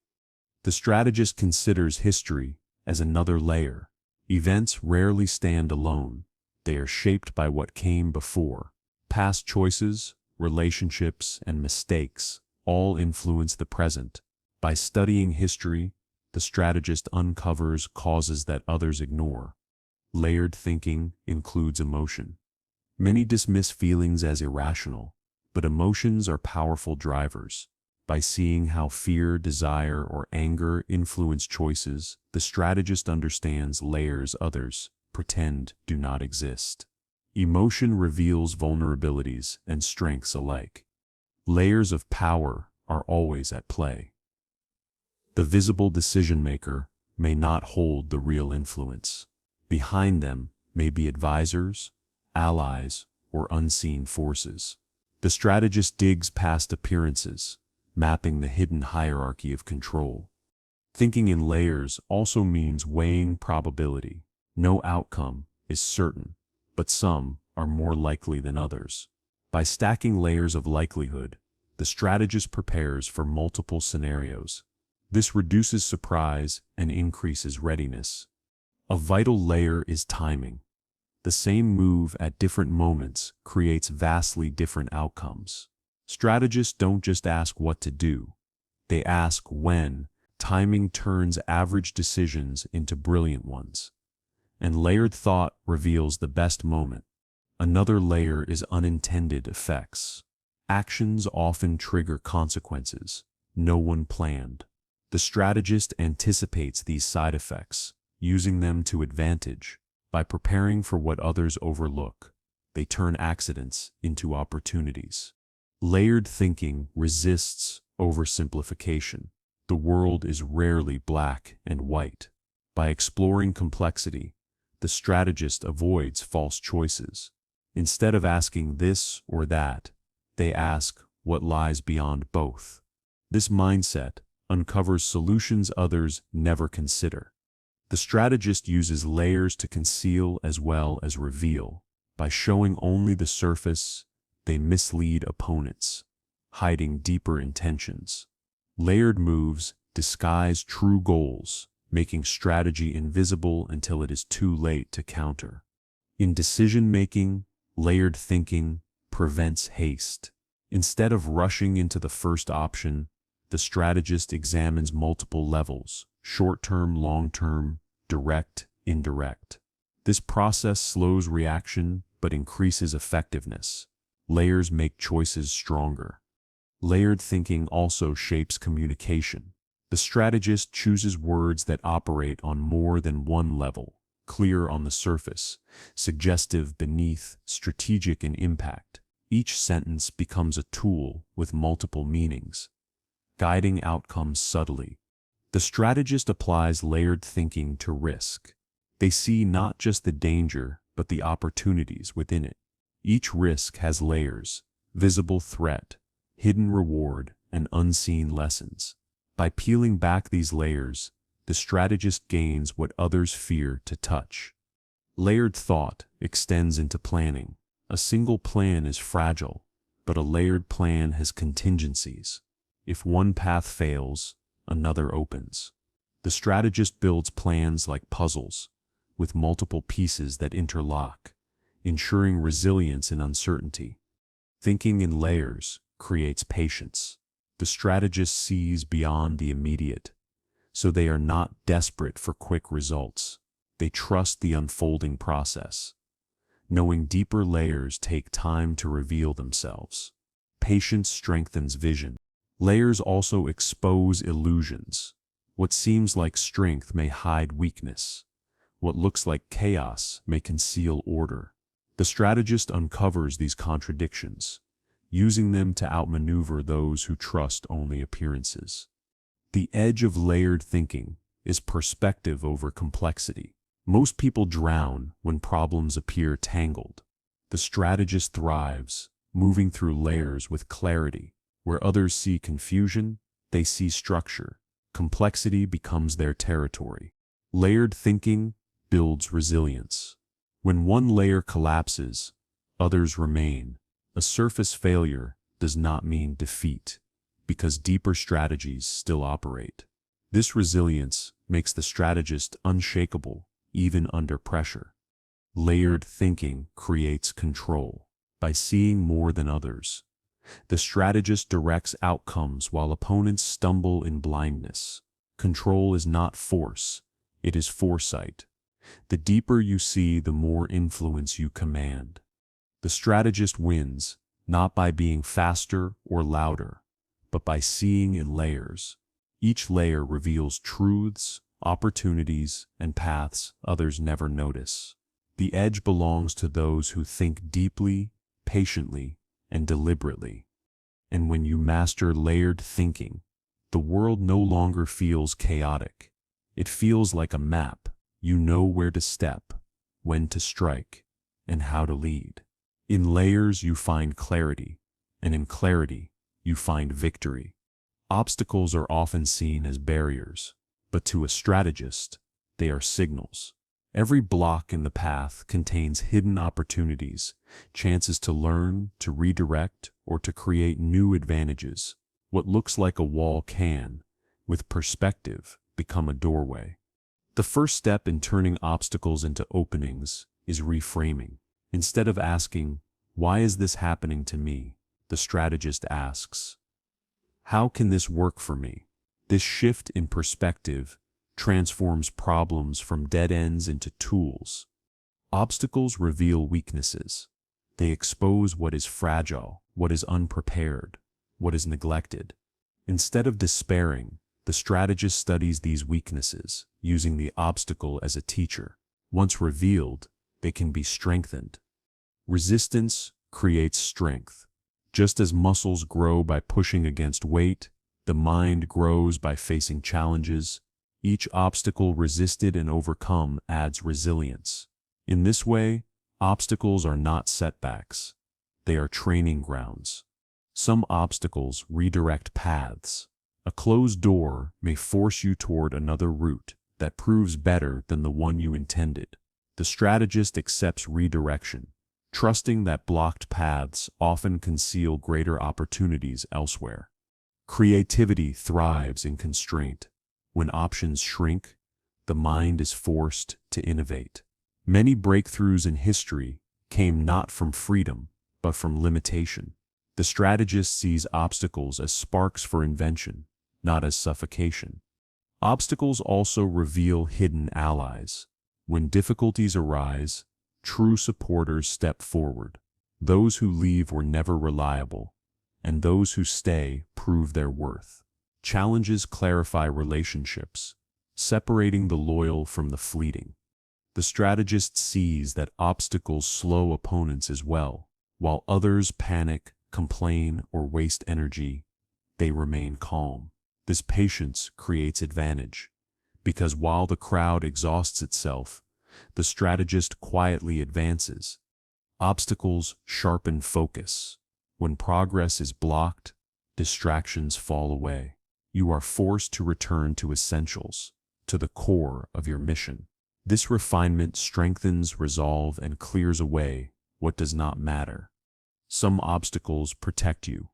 S1: The strategist considers history as another layer. Events rarely stand alone. They are shaped by what came before. Past choices, relationships, and mistakes all influence the present. By studying history, the strategist uncovers causes that others ignore. Layered thinking includes emotion. Many dismiss feelings as irrational, but emotions are powerful drivers. By seeing how fear, desire, or anger influence choices, the strategist understands layers others pretend do not exist. Emotion reveals vulnerabilities and strengths alike. Layers of power are always at play. The visible decision-maker may not hold the real influence. Behind them may be advisors, allies, or unseen forces. The strategist digs past appearances, mapping the hidden hierarchy of control. Thinking in layers also means weighing probability. No outcome is certain, but some are more likely than others. By stacking layers of likelihood, the strategist prepares for multiple scenarios. This reduces surprise and increases readiness. A vital layer is timing. The same move at different moments creates vastly different outcomes. Strategists don't just ask what to do, they ask when. Timing turns average decisions into brilliant ones. And layered thought reveals the best moment. Another layer is unintended effects. Actions often trigger consequences no one planned. The strategist anticipates these side effects, using them to advantage. By preparing for what others overlook, they turn accidents into opportunities. Layered thinking resists oversimplification. The world is rarely black and white. By exploring complexity, the strategist avoids false choices. Instead of asking this or that, they ask what lies beyond both. This mindset uncovers solutions others never consider. The strategist uses layers to conceal as well as reveal. By showing only the surface, they mislead opponents, hiding deeper intentions. Layered moves disguise true goals, making strategy invisible until it is too late to counter. In decision-making, layered thinking prevents haste. Instead of rushing into the first option, the strategist examines multiple levels: short-term, long-term, direct, indirect. This process slows reaction but increases effectiveness. Layers make choices stronger. Layered thinking also shapes communication. The strategist chooses words that operate on more than one level: clear on the surface, suggestive beneath, strategic in impact. Each sentence becomes a tool with multiple meanings, guiding outcomes subtly. The strategist applies layered thinking to risk. They see not just the danger, but the opportunities within it. Each risk has layers: visible threat, hidden reward, and unseen lessons. By peeling back these layers, the strategist gains what others fear to touch. Layered thought extends into planning. A single plan is fragile, but a layered plan has contingencies. If one path fails, another opens. The strategist builds plans like puzzles, with multiple pieces that interlock, ensuring resilience in uncertainty. Thinking in layers creates patience. The strategist sees beyond the immediate, so they are not desperate for quick results. They trust the unfolding process, knowing deeper layers take time to reveal themselves. Patience strengthens vision. Layers also expose illusions. What seems like strength may hide weakness. What looks like chaos may conceal order. The strategist uncovers these contradictions, using them to outmaneuver those who trust only appearances. The edge of layered thinking is perspective over complexity. Most people drown when problems appear tangled. The strategist thrives, moving through layers with clarity. Where others see confusion, they see structure. Complexity becomes their territory. Layered thinking builds resilience. When one layer collapses, others remain. A surface failure does not mean defeat, because deeper strategies still operate. This resilience makes the strategist unshakable, even under pressure. Layered thinking creates control. By seeing more than others, the strategist directs outcomes while opponents stumble in blindness. Control is not force, it is foresight. The deeper you see, the more influence you command. The strategist wins, not by being faster or louder, but by seeing in layers. Each layer reveals truths, opportunities, and paths others never notice. The edge belongs to those who think deeply, patiently, and deliberately. And when you master layered thinking, the world no longer feels chaotic. It feels like a map. You know where to step, when to strike, and how to lead. In layers you find clarity, and in clarity you find victory. Obstacles are often seen as barriers, but to a strategist, they are signals. Every block in the path contains hidden opportunities, chances to learn, to redirect, or to create new advantages. What looks like a wall can, with perspective, become a doorway. The first step in turning obstacles into openings is reframing. Instead of asking, "Why is this happening to me?" the strategist asks, "How can this work for me?" This shift in perspective transforms problems from dead ends into tools. Obstacles reveal weaknesses. They expose what is fragile, what is unprepared, what is neglected. Instead of despairing, the strategist studies these weaknesses, using the obstacle as a teacher. Once revealed, they can be strengthened. Resistance creates strength. Just as muscles grow by pushing against weight, the mind grows by facing challenges. Each obstacle resisted and overcome adds resilience. In this way, obstacles are not setbacks. They are training grounds. Some obstacles redirect paths. A closed door may force you toward another route that proves better than the one you intended. The strategist accepts redirection, trusting that blocked paths often conceal greater opportunities elsewhere. Creativity thrives in constraint. When options shrink, the mind is forced to innovate. Many breakthroughs in history came not from freedom, but from limitation. The strategist sees obstacles as sparks for invention, not as suffocation. Obstacles also reveal hidden allies. When difficulties arise, true supporters step forward. Those who leave were never reliable, and those who stay prove their worth. Challenges clarify relationships, separating the loyal from the fleeting. The strategist sees that obstacles slow opponents as well. While others panic, complain, or waste energy, they remain calm. This patience creates advantage, because while the crowd exhausts itself, the strategist quietly advances. Obstacles sharpen focus. When progress is blocked, distractions fall away. You are forced to return to essentials, to the core of your mission. This refinement strengthens resolve and clears away what does not matter. Some obstacles protect you.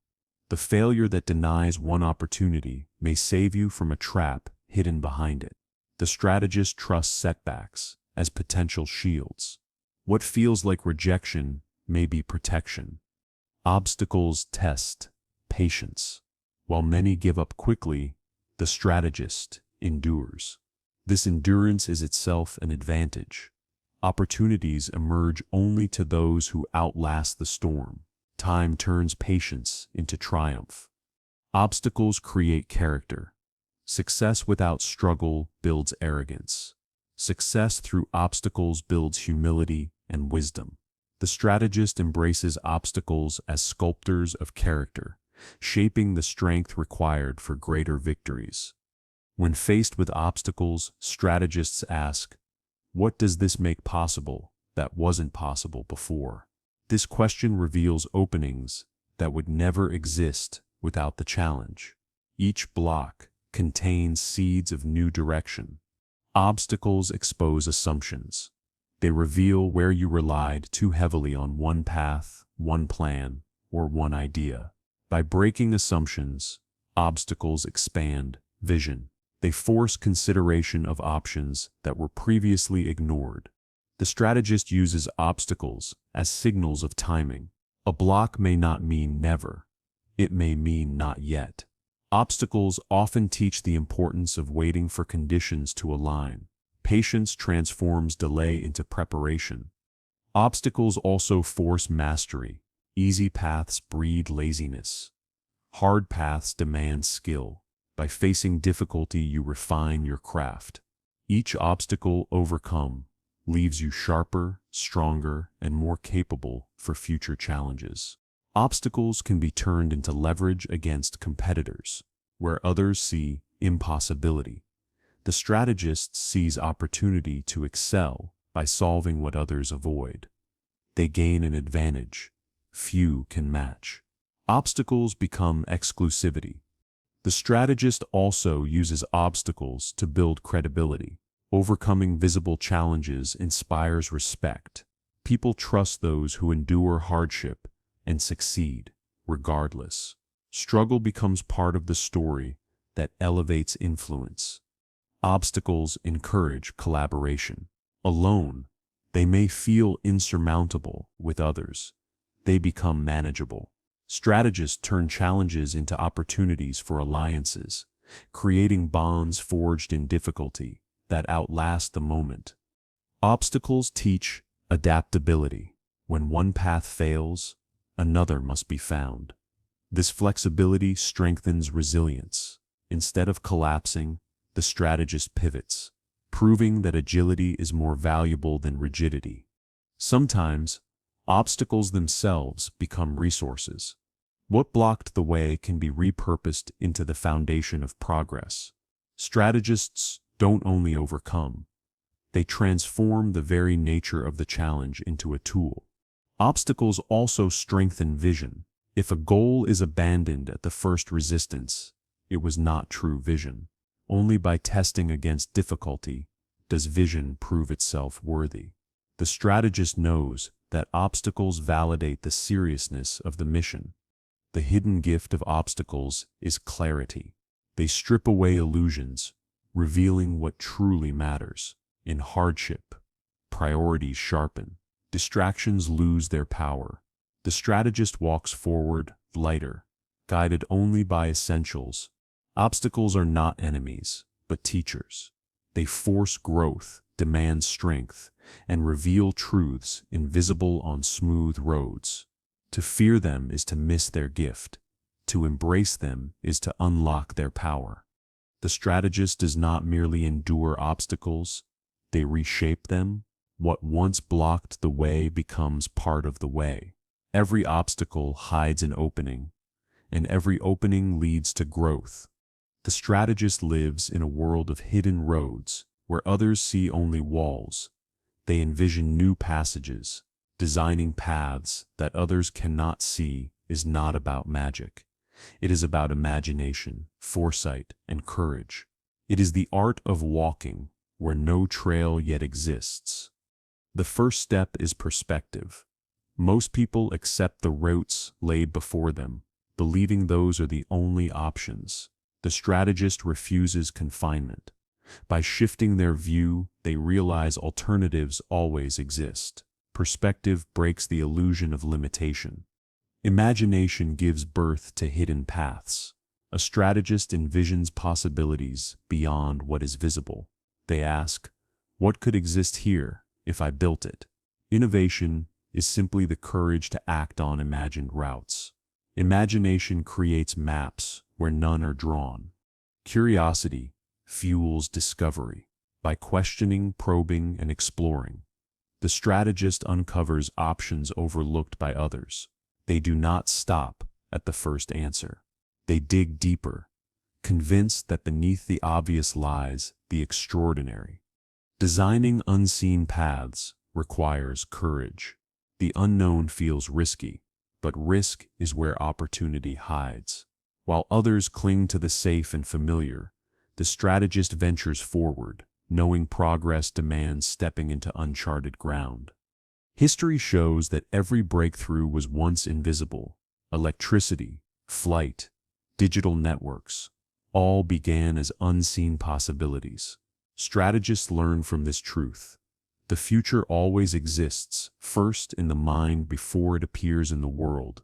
S1: The failure that denies one opportunity may save you from a trap hidden behind it. The strategist trusts setbacks as potential shields. What feels like rejection may be protection. Obstacles test patience. While many give up quickly, the strategist endures. This endurance is itself an advantage. Opportunities emerge only to those who outlast the storm. Time turns patience into triumph. Obstacles create character. Success without struggle builds arrogance. Success through obstacles builds humility and wisdom. The strategist embraces obstacles as sculptors of character, shaping the strength required for greater victories. When faced with obstacles, strategists ask, what does this make possible that wasn't possible before? This question reveals openings that would never exist without the challenge. Each block contains seeds of new direction. Obstacles expose assumptions. They reveal where you relied too heavily on one path, one plan, or one idea. By breaking assumptions, obstacles expand vision. They force consideration of options that were previously ignored. The strategist uses obstacles as signals of timing. A block may not mean never. It may mean not yet. Obstacles often teach the importance of waiting for conditions to align. Patience transforms delay into preparation. Obstacles also force mastery. Easy paths breed laziness. Hard paths demand skill. By facing difficulty, you refine your craft. Each obstacle overcome leaves you sharper, stronger, and more capable for future challenges. Obstacles can be turned into leverage against competitors. Where others see impossibility, the strategist sees opportunity to excel by solving what others avoid. They gain an advantage few can match. Obstacles become exclusivity. The strategist also uses obstacles to build credibility. Overcoming visible challenges inspires respect. People trust those who endure hardship and succeed, regardless. Struggle becomes part of the story that elevates influence. Obstacles encourage collaboration. Alone, they may feel insurmountable. With others, they become manageable. Strategists turn challenges into opportunities for alliances, creating bonds forged in difficulty that outlast the moment. Obstacles teach adaptability. When one path fails, another must be found. This flexibility strengthens resilience. Instead of collapsing, the strategist pivots, proving that agility is more valuable than rigidity. Sometimes, obstacles themselves become resources. What blocked the way can be repurposed into the foundation of progress. Strategists don't only overcome, they transform the very nature of the challenge into a tool. Obstacles also strengthen vision. If a goal is abandoned at the first resistance, it was not true vision. Only by testing against difficulty does vision prove itself worthy. The strategist knows that obstacles validate the seriousness of the mission. The hidden gift of obstacles is clarity. They strip away illusions, revealing what truly matters. In hardship, priorities sharpen. Distractions lose their power. The strategist walks forward, lighter, guided only by essentials. Obstacles are not enemies, but teachers. They force growth, demand strength, and reveal truths invisible on smooth roads. To fear them is to miss their gift. To embrace them is to unlock their power. The strategist does not merely endure obstacles, they reshape them. What once blocked the way becomes part of the way. Every obstacle hides an opening, and every opening leads to growth. The strategist lives in a world of hidden roads, where others see only walls. They envision new passages. Designing paths that others cannot see is not about magic. It is about imagination, foresight, and courage. It is the art of walking where no trail yet exists. The first step is perspective. Most people accept the routes laid before them, believing those are the only options. The strategist refuses confinement. By shifting their view, they realize alternatives always exist. Perspective breaks the illusion of limitation. Imagination gives birth to hidden paths. A strategist envisions possibilities beyond what is visible. They ask, what could exist here if I built it? Innovation is simply the courage to act on imagined routes. Imagination creates maps where none are drawn. Curiosity fuels discovery. By questioning, probing, and exploring, the strategist uncovers options overlooked by others. They do not stop at the first answer. They dig deeper, convinced that beneath the obvious lies the extraordinary. Designing unseen paths requires courage. The unknown feels risky, but risk is where opportunity hides. While others cling to the safe and familiar, the strategist ventures forward, knowing progress demands stepping into uncharted ground. History shows that every breakthrough was once invisible. Electricity, flight, digital networks, all began as unseen possibilities. Strategists learn from this truth. The future always exists, first in the mind before it appears in the world.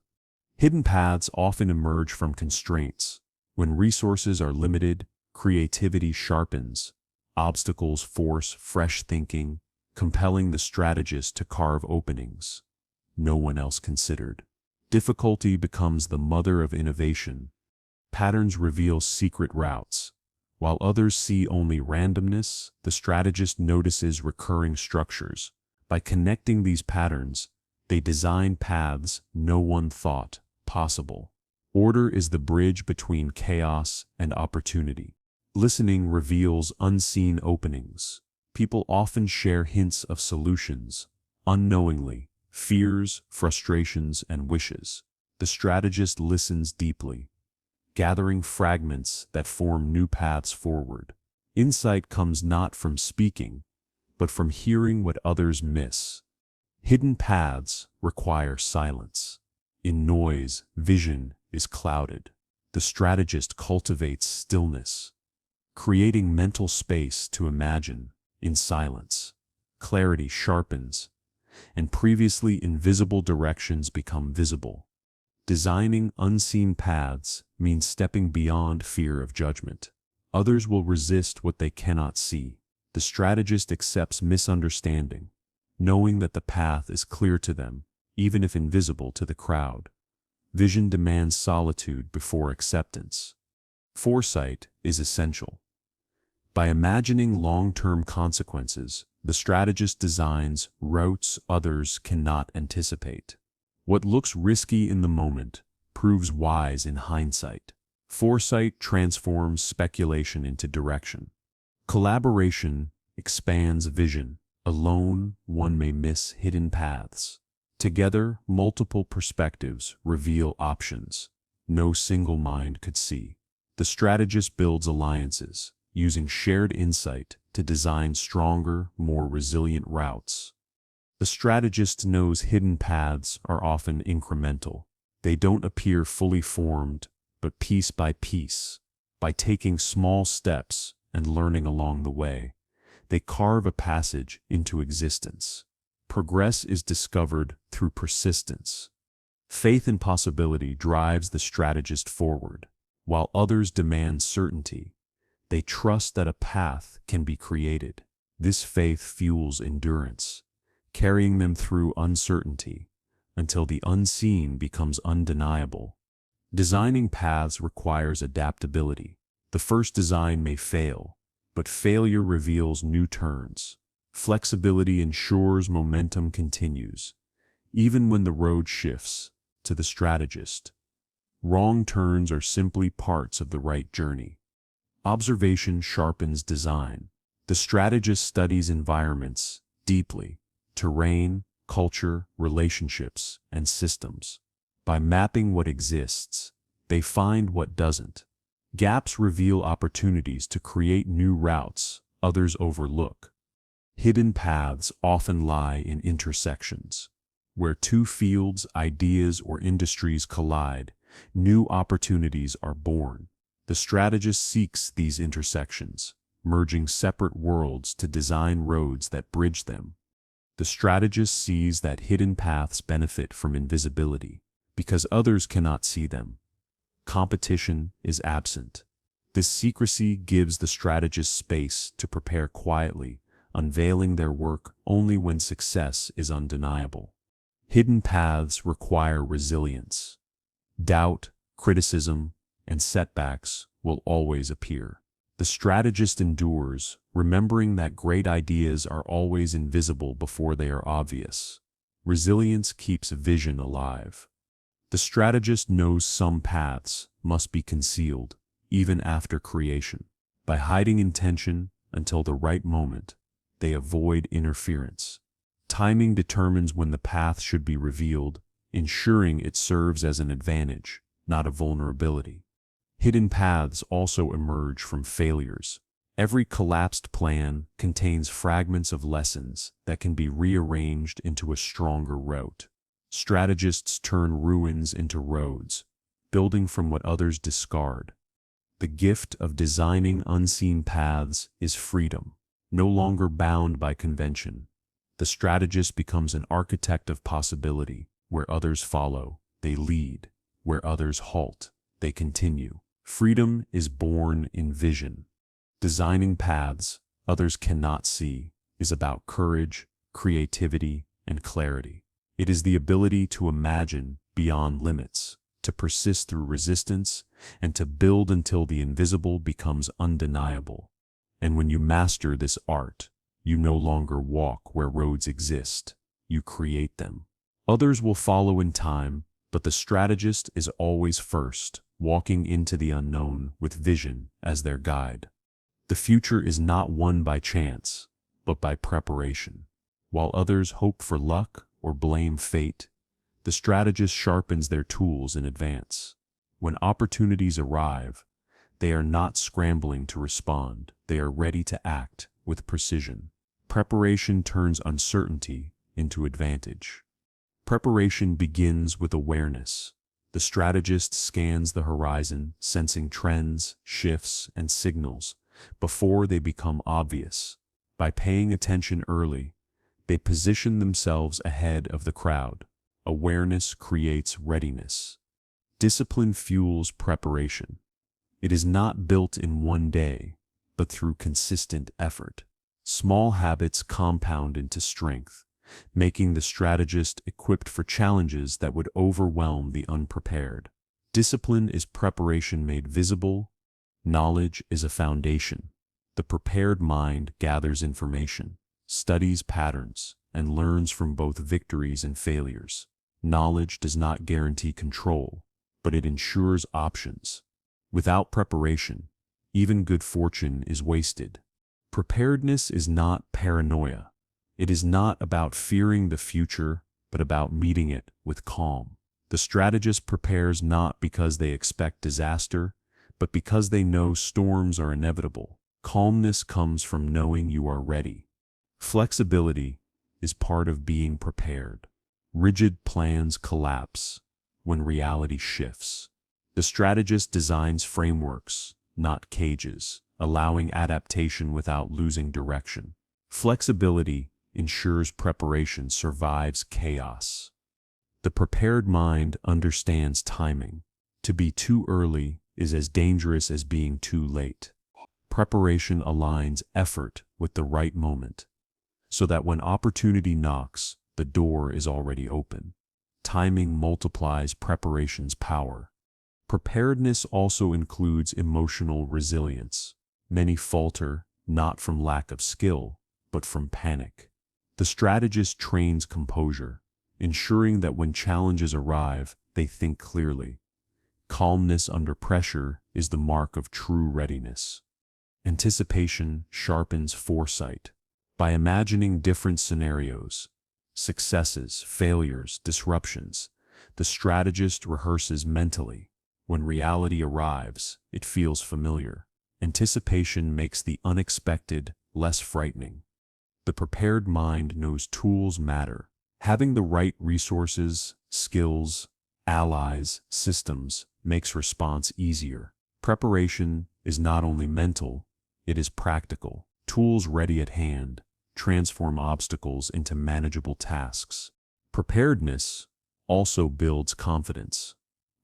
S1: Hidden paths often emerge from constraints. When resources are limited, creativity sharpens. Obstacles force fresh thinking, compelling the strategist to carve openings no one else considered. Difficulty becomes the mother of innovation. Patterns reveal secret routes. While others see only randomness, the strategist notices recurring structures. By connecting these patterns, they design paths no one thought possible. Order is the bridge between chaos and opportunity. Listening reveals unseen openings. People often share hints of solutions, unknowingly, fears, frustrations, and wishes. The strategist listens deeply, gathering fragments that form new paths forward. Insight comes not from speaking, but from hearing what others miss. Hidden paths require silence. In noise, vision is clouded. The strategist cultivates stillness, creating mental space to imagine. In silence, clarity sharpens, and previously invisible directions become visible. Designing unseen paths means stepping beyond fear of judgment. Others will resist what they cannot see. The strategist accepts misunderstanding, knowing that the path is clear to them, even if invisible to the crowd. Vision demands solitude before acceptance. Foresight is essential. By imagining long-term consequences, the strategist designs routes others cannot anticipate. What looks risky in the moment proves wise in hindsight. Foresight transforms speculation into direction. Collaboration expands vision. Alone, one may miss hidden paths. Together, multiple perspectives reveal options no single mind could see. The strategist builds alliances, using shared insight to design stronger, more resilient routes. The strategist knows hidden paths are often incremental. They don't appear fully formed, but piece by piece. By taking small steps and learning along the way, they carve a passage into existence. Progress is discovered through persistence. Faith in possibility drives the strategist forward. While others demand certainty, they trust that a path can be created. This faith fuels endurance, carrying them through uncertainty until the unseen becomes undeniable. Designing paths requires adaptability. The first design may fail, but failure reveals new turns. Flexibility ensures momentum continues, even when the road shifts. To the strategist, wrong turns are simply parts of the right journey. Observation sharpens design. The strategist studies environments deeply: terrain, culture, relationships, and systems. By mapping what exists, they find what doesn't. Gaps reveal opportunities to create new routes others overlook. Hidden paths often lie in intersections. Where two fields, ideas, or industries collide, new opportunities are born. The strategist seeks these intersections, merging separate worlds to design roads that bridge them. The strategist sees that hidden paths benefit from invisibility, because others cannot see them. Competition is absent. This secrecy gives the strategist space to prepare quietly, unveiling their work only when success is undeniable. Hidden paths require resilience. Doubt, criticism, and setbacks will always appear. The strategist endures, remembering that great ideas are always invisible before they are obvious. Resilience keeps vision alive. The strategist knows some paths must be concealed, even after creation. By hiding intention until the right moment, they avoid interference. Timing determines when the path should be revealed, ensuring it serves as an advantage, not a vulnerability. Hidden paths also emerge from failures. Every collapsed plan contains fragments of lessons that can be rearranged into a stronger route. Strategists turn ruins into roads, building from what others discard. The gift of designing unseen paths is freedom, no longer bound by convention. The strategist becomes an architect of possibility. Where others follow, they lead. Where others halt, they continue. Freedom is born in vision. Designing paths others cannot see is about courage, creativity, and clarity. It is the ability to imagine beyond limits, to persist through resistance, and to build until the invisible becomes undeniable. And when you master this art, you no longer walk where roads exist, you create them. Others will follow in time, but the strategist is always first, walking into the unknown with vision as their guide. The future is not won by chance, but by preparation. While others hope for luck or blame fate, the strategist sharpens their tools in advance. When opportunities arrive, they are not scrambling to respond, they are ready to act with precision. Preparation turns uncertainty into advantage. Preparation begins with awareness. The strategist scans the horizon, sensing trends, shifts, and signals before they become obvious. By paying attention early, they position themselves ahead of the crowd. Awareness creates readiness. Discipline fuels preparation. It is not built in one day, but through consistent effort. Small habits compound into strength, making the strategist equipped for challenges that would overwhelm the unprepared. Discipline is preparation made visible. Knowledge is a foundation. The prepared mind gathers information, studies patterns, and learns from both victories and failures. Knowledge does not guarantee control, but it ensures options. Without preparation, even good fortune is wasted. Preparedness is not paranoia. It is not about fearing the future, but about meeting it with calm. The strategist prepares not because they expect disaster, but because they know storms are inevitable. Calmness comes from knowing you are ready. Flexibility is part of being prepared. Rigid plans collapse when reality shifts. The strategist designs frameworks, not cages, allowing adaptation without losing direction. Flexibility ensures preparation survives chaos. The prepared mind understands timing. To be too early is as dangerous as being too late. Preparation aligns effort with the right moment, so that when opportunity knocks, the door is already open. Timing multiplies preparation's power. Preparedness also includes emotional resilience. Many falter, not from lack of skill, but from panic. The strategist trains composure, ensuring that when challenges arrive, they think clearly. Calmness under pressure is the mark of true readiness. Anticipation sharpens foresight. By imagining different scenarios, successes, failures, disruptions, the strategist rehearses mentally. When reality arrives, it feels familiar. Anticipation makes the unexpected less frightening. The prepared mind knows tools matter. Having the right resources, skills, allies, systems makes response easier. Preparation is not only mental, it is practical. Tools ready at hand transform obstacles into manageable tasks. Preparedness also builds confidence.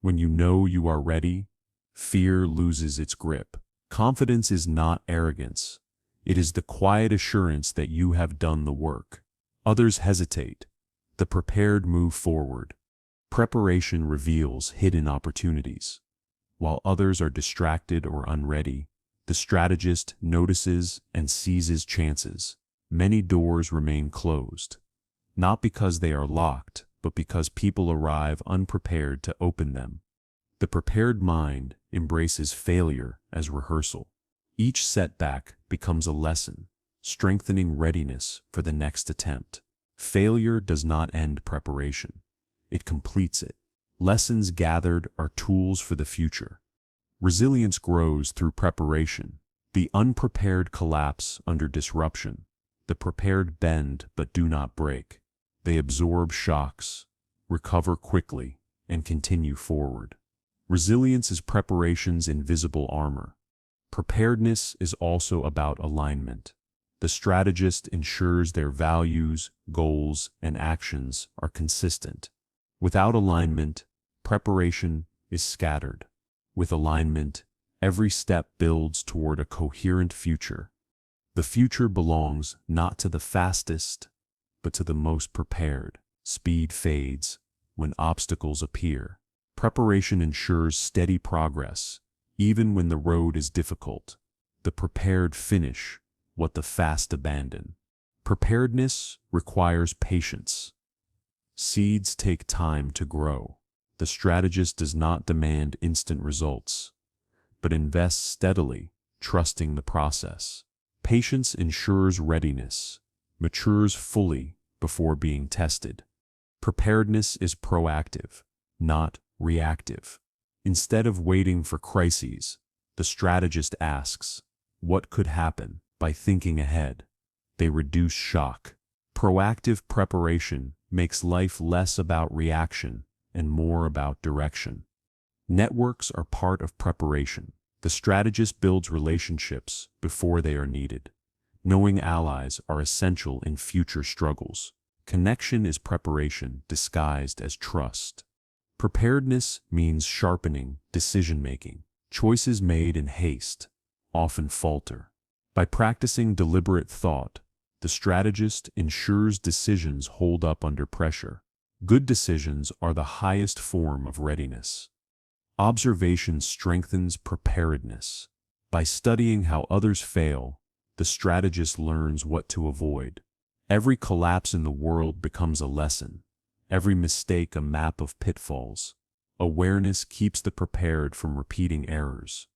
S1: When you know you are ready, fear loses its grip. Confidence is not arrogance. It is the quiet assurance that you have done the work. Others hesitate. The prepared move forward. Preparation reveals hidden opportunities. While others are distracted or unready, The strategist notices and seizes chances. Many doors remain closed, not because they are locked, but because people arrive unprepared to open them. The prepared mind embraces failure as rehearsal. Each setback becomes a lesson, strengthening readiness for the next attempt. Failure does not end preparation. It completes it. Lessons gathered are tools for the future. Resilience grows through preparation. The unprepared collapse under disruption. The prepared bend but do not break. They absorb shocks, recover quickly, and continue forward. Resilience is preparation's invisible armor. Preparedness is also about alignment. The strategist ensures their values, goals, and actions are consistent. Without alignment, preparation is scattered. With alignment, every step builds toward a coherent future. The future belongs not to the fastest, but to the most prepared. Speed fades when obstacles appear. Preparation ensures steady progress, even when the road is difficult. The prepared finish what the fast abandon. Preparedness requires patience. Seeds take time to grow. The strategist does not demand instant results, but invests steadily, trusting the process. Patience ensures readiness, matures fully before being tested. Preparedness is proactive, not reactive. Instead of waiting for crises, the strategist asks, what could happen? By thinking ahead, they reduce shock. Proactive preparation makes life less about reaction and more about direction. Networks are part of preparation. The strategist builds relationships before they are needed. Knowing allies are essential in future struggles. Connection is preparation disguised as trust. Preparedness means sharpening decision-making. Choices made in haste often falter. By practicing deliberate thought, the strategist ensures decisions hold up under pressure. Good decisions are the highest form of readiness. Observation strengthens preparedness. By studying how others fail, the strategist learns what to avoid. Every collapse in the world becomes a lesson. Every mistake a map of pitfalls. Awareness keeps the prepared from repeating errors.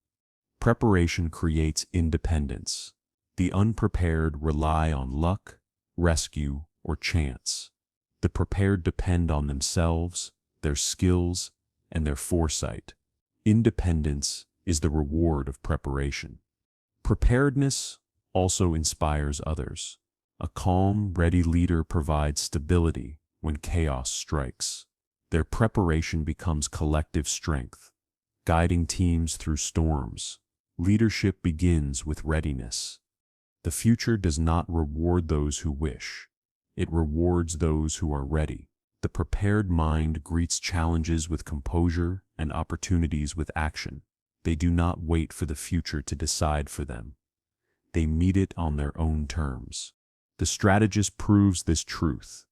S1: Preparation creates independence. The unprepared rely on luck, rescue, or chance. The prepared depend on themselves, their skills, and their foresight. Independence is the reward of preparation. Preparedness also inspires others. A calm, ready leader provides stability when chaos strikes. Their preparation becomes collective strength, guiding teams through storms. Leadership begins with readiness. The future does not reward those who wish. It rewards those who are ready. The prepared mind greets challenges with composure and opportunities with action. They do not wait for the future to decide for them. They meet it on their own terms. The strategist proves this truth.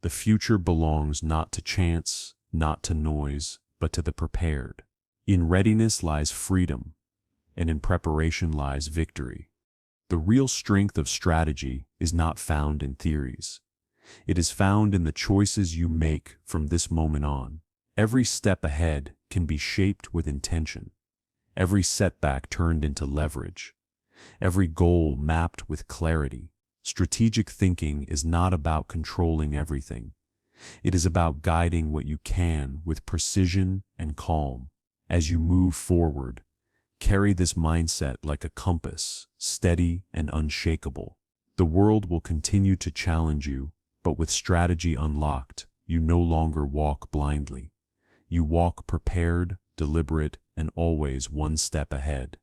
S1: The future belongs not to chance, not to noise, but to the prepared. In readiness lies freedom, and in preparation lies victory. The real strength of strategy is not found in theories. It is found in the choices you make from this moment on. Every step ahead can be shaped with intention. Every setback turned into leverage. Every goal mapped with clarity. Strategic thinking is not about controlling everything. It is about guiding what you can with precision and calm. As you move forward, carry this mindset like a compass, steady and unshakable. The world will continue to challenge you, but with strategy unlocked, you no longer walk blindly. You walk prepared, deliberate, and always one step ahead.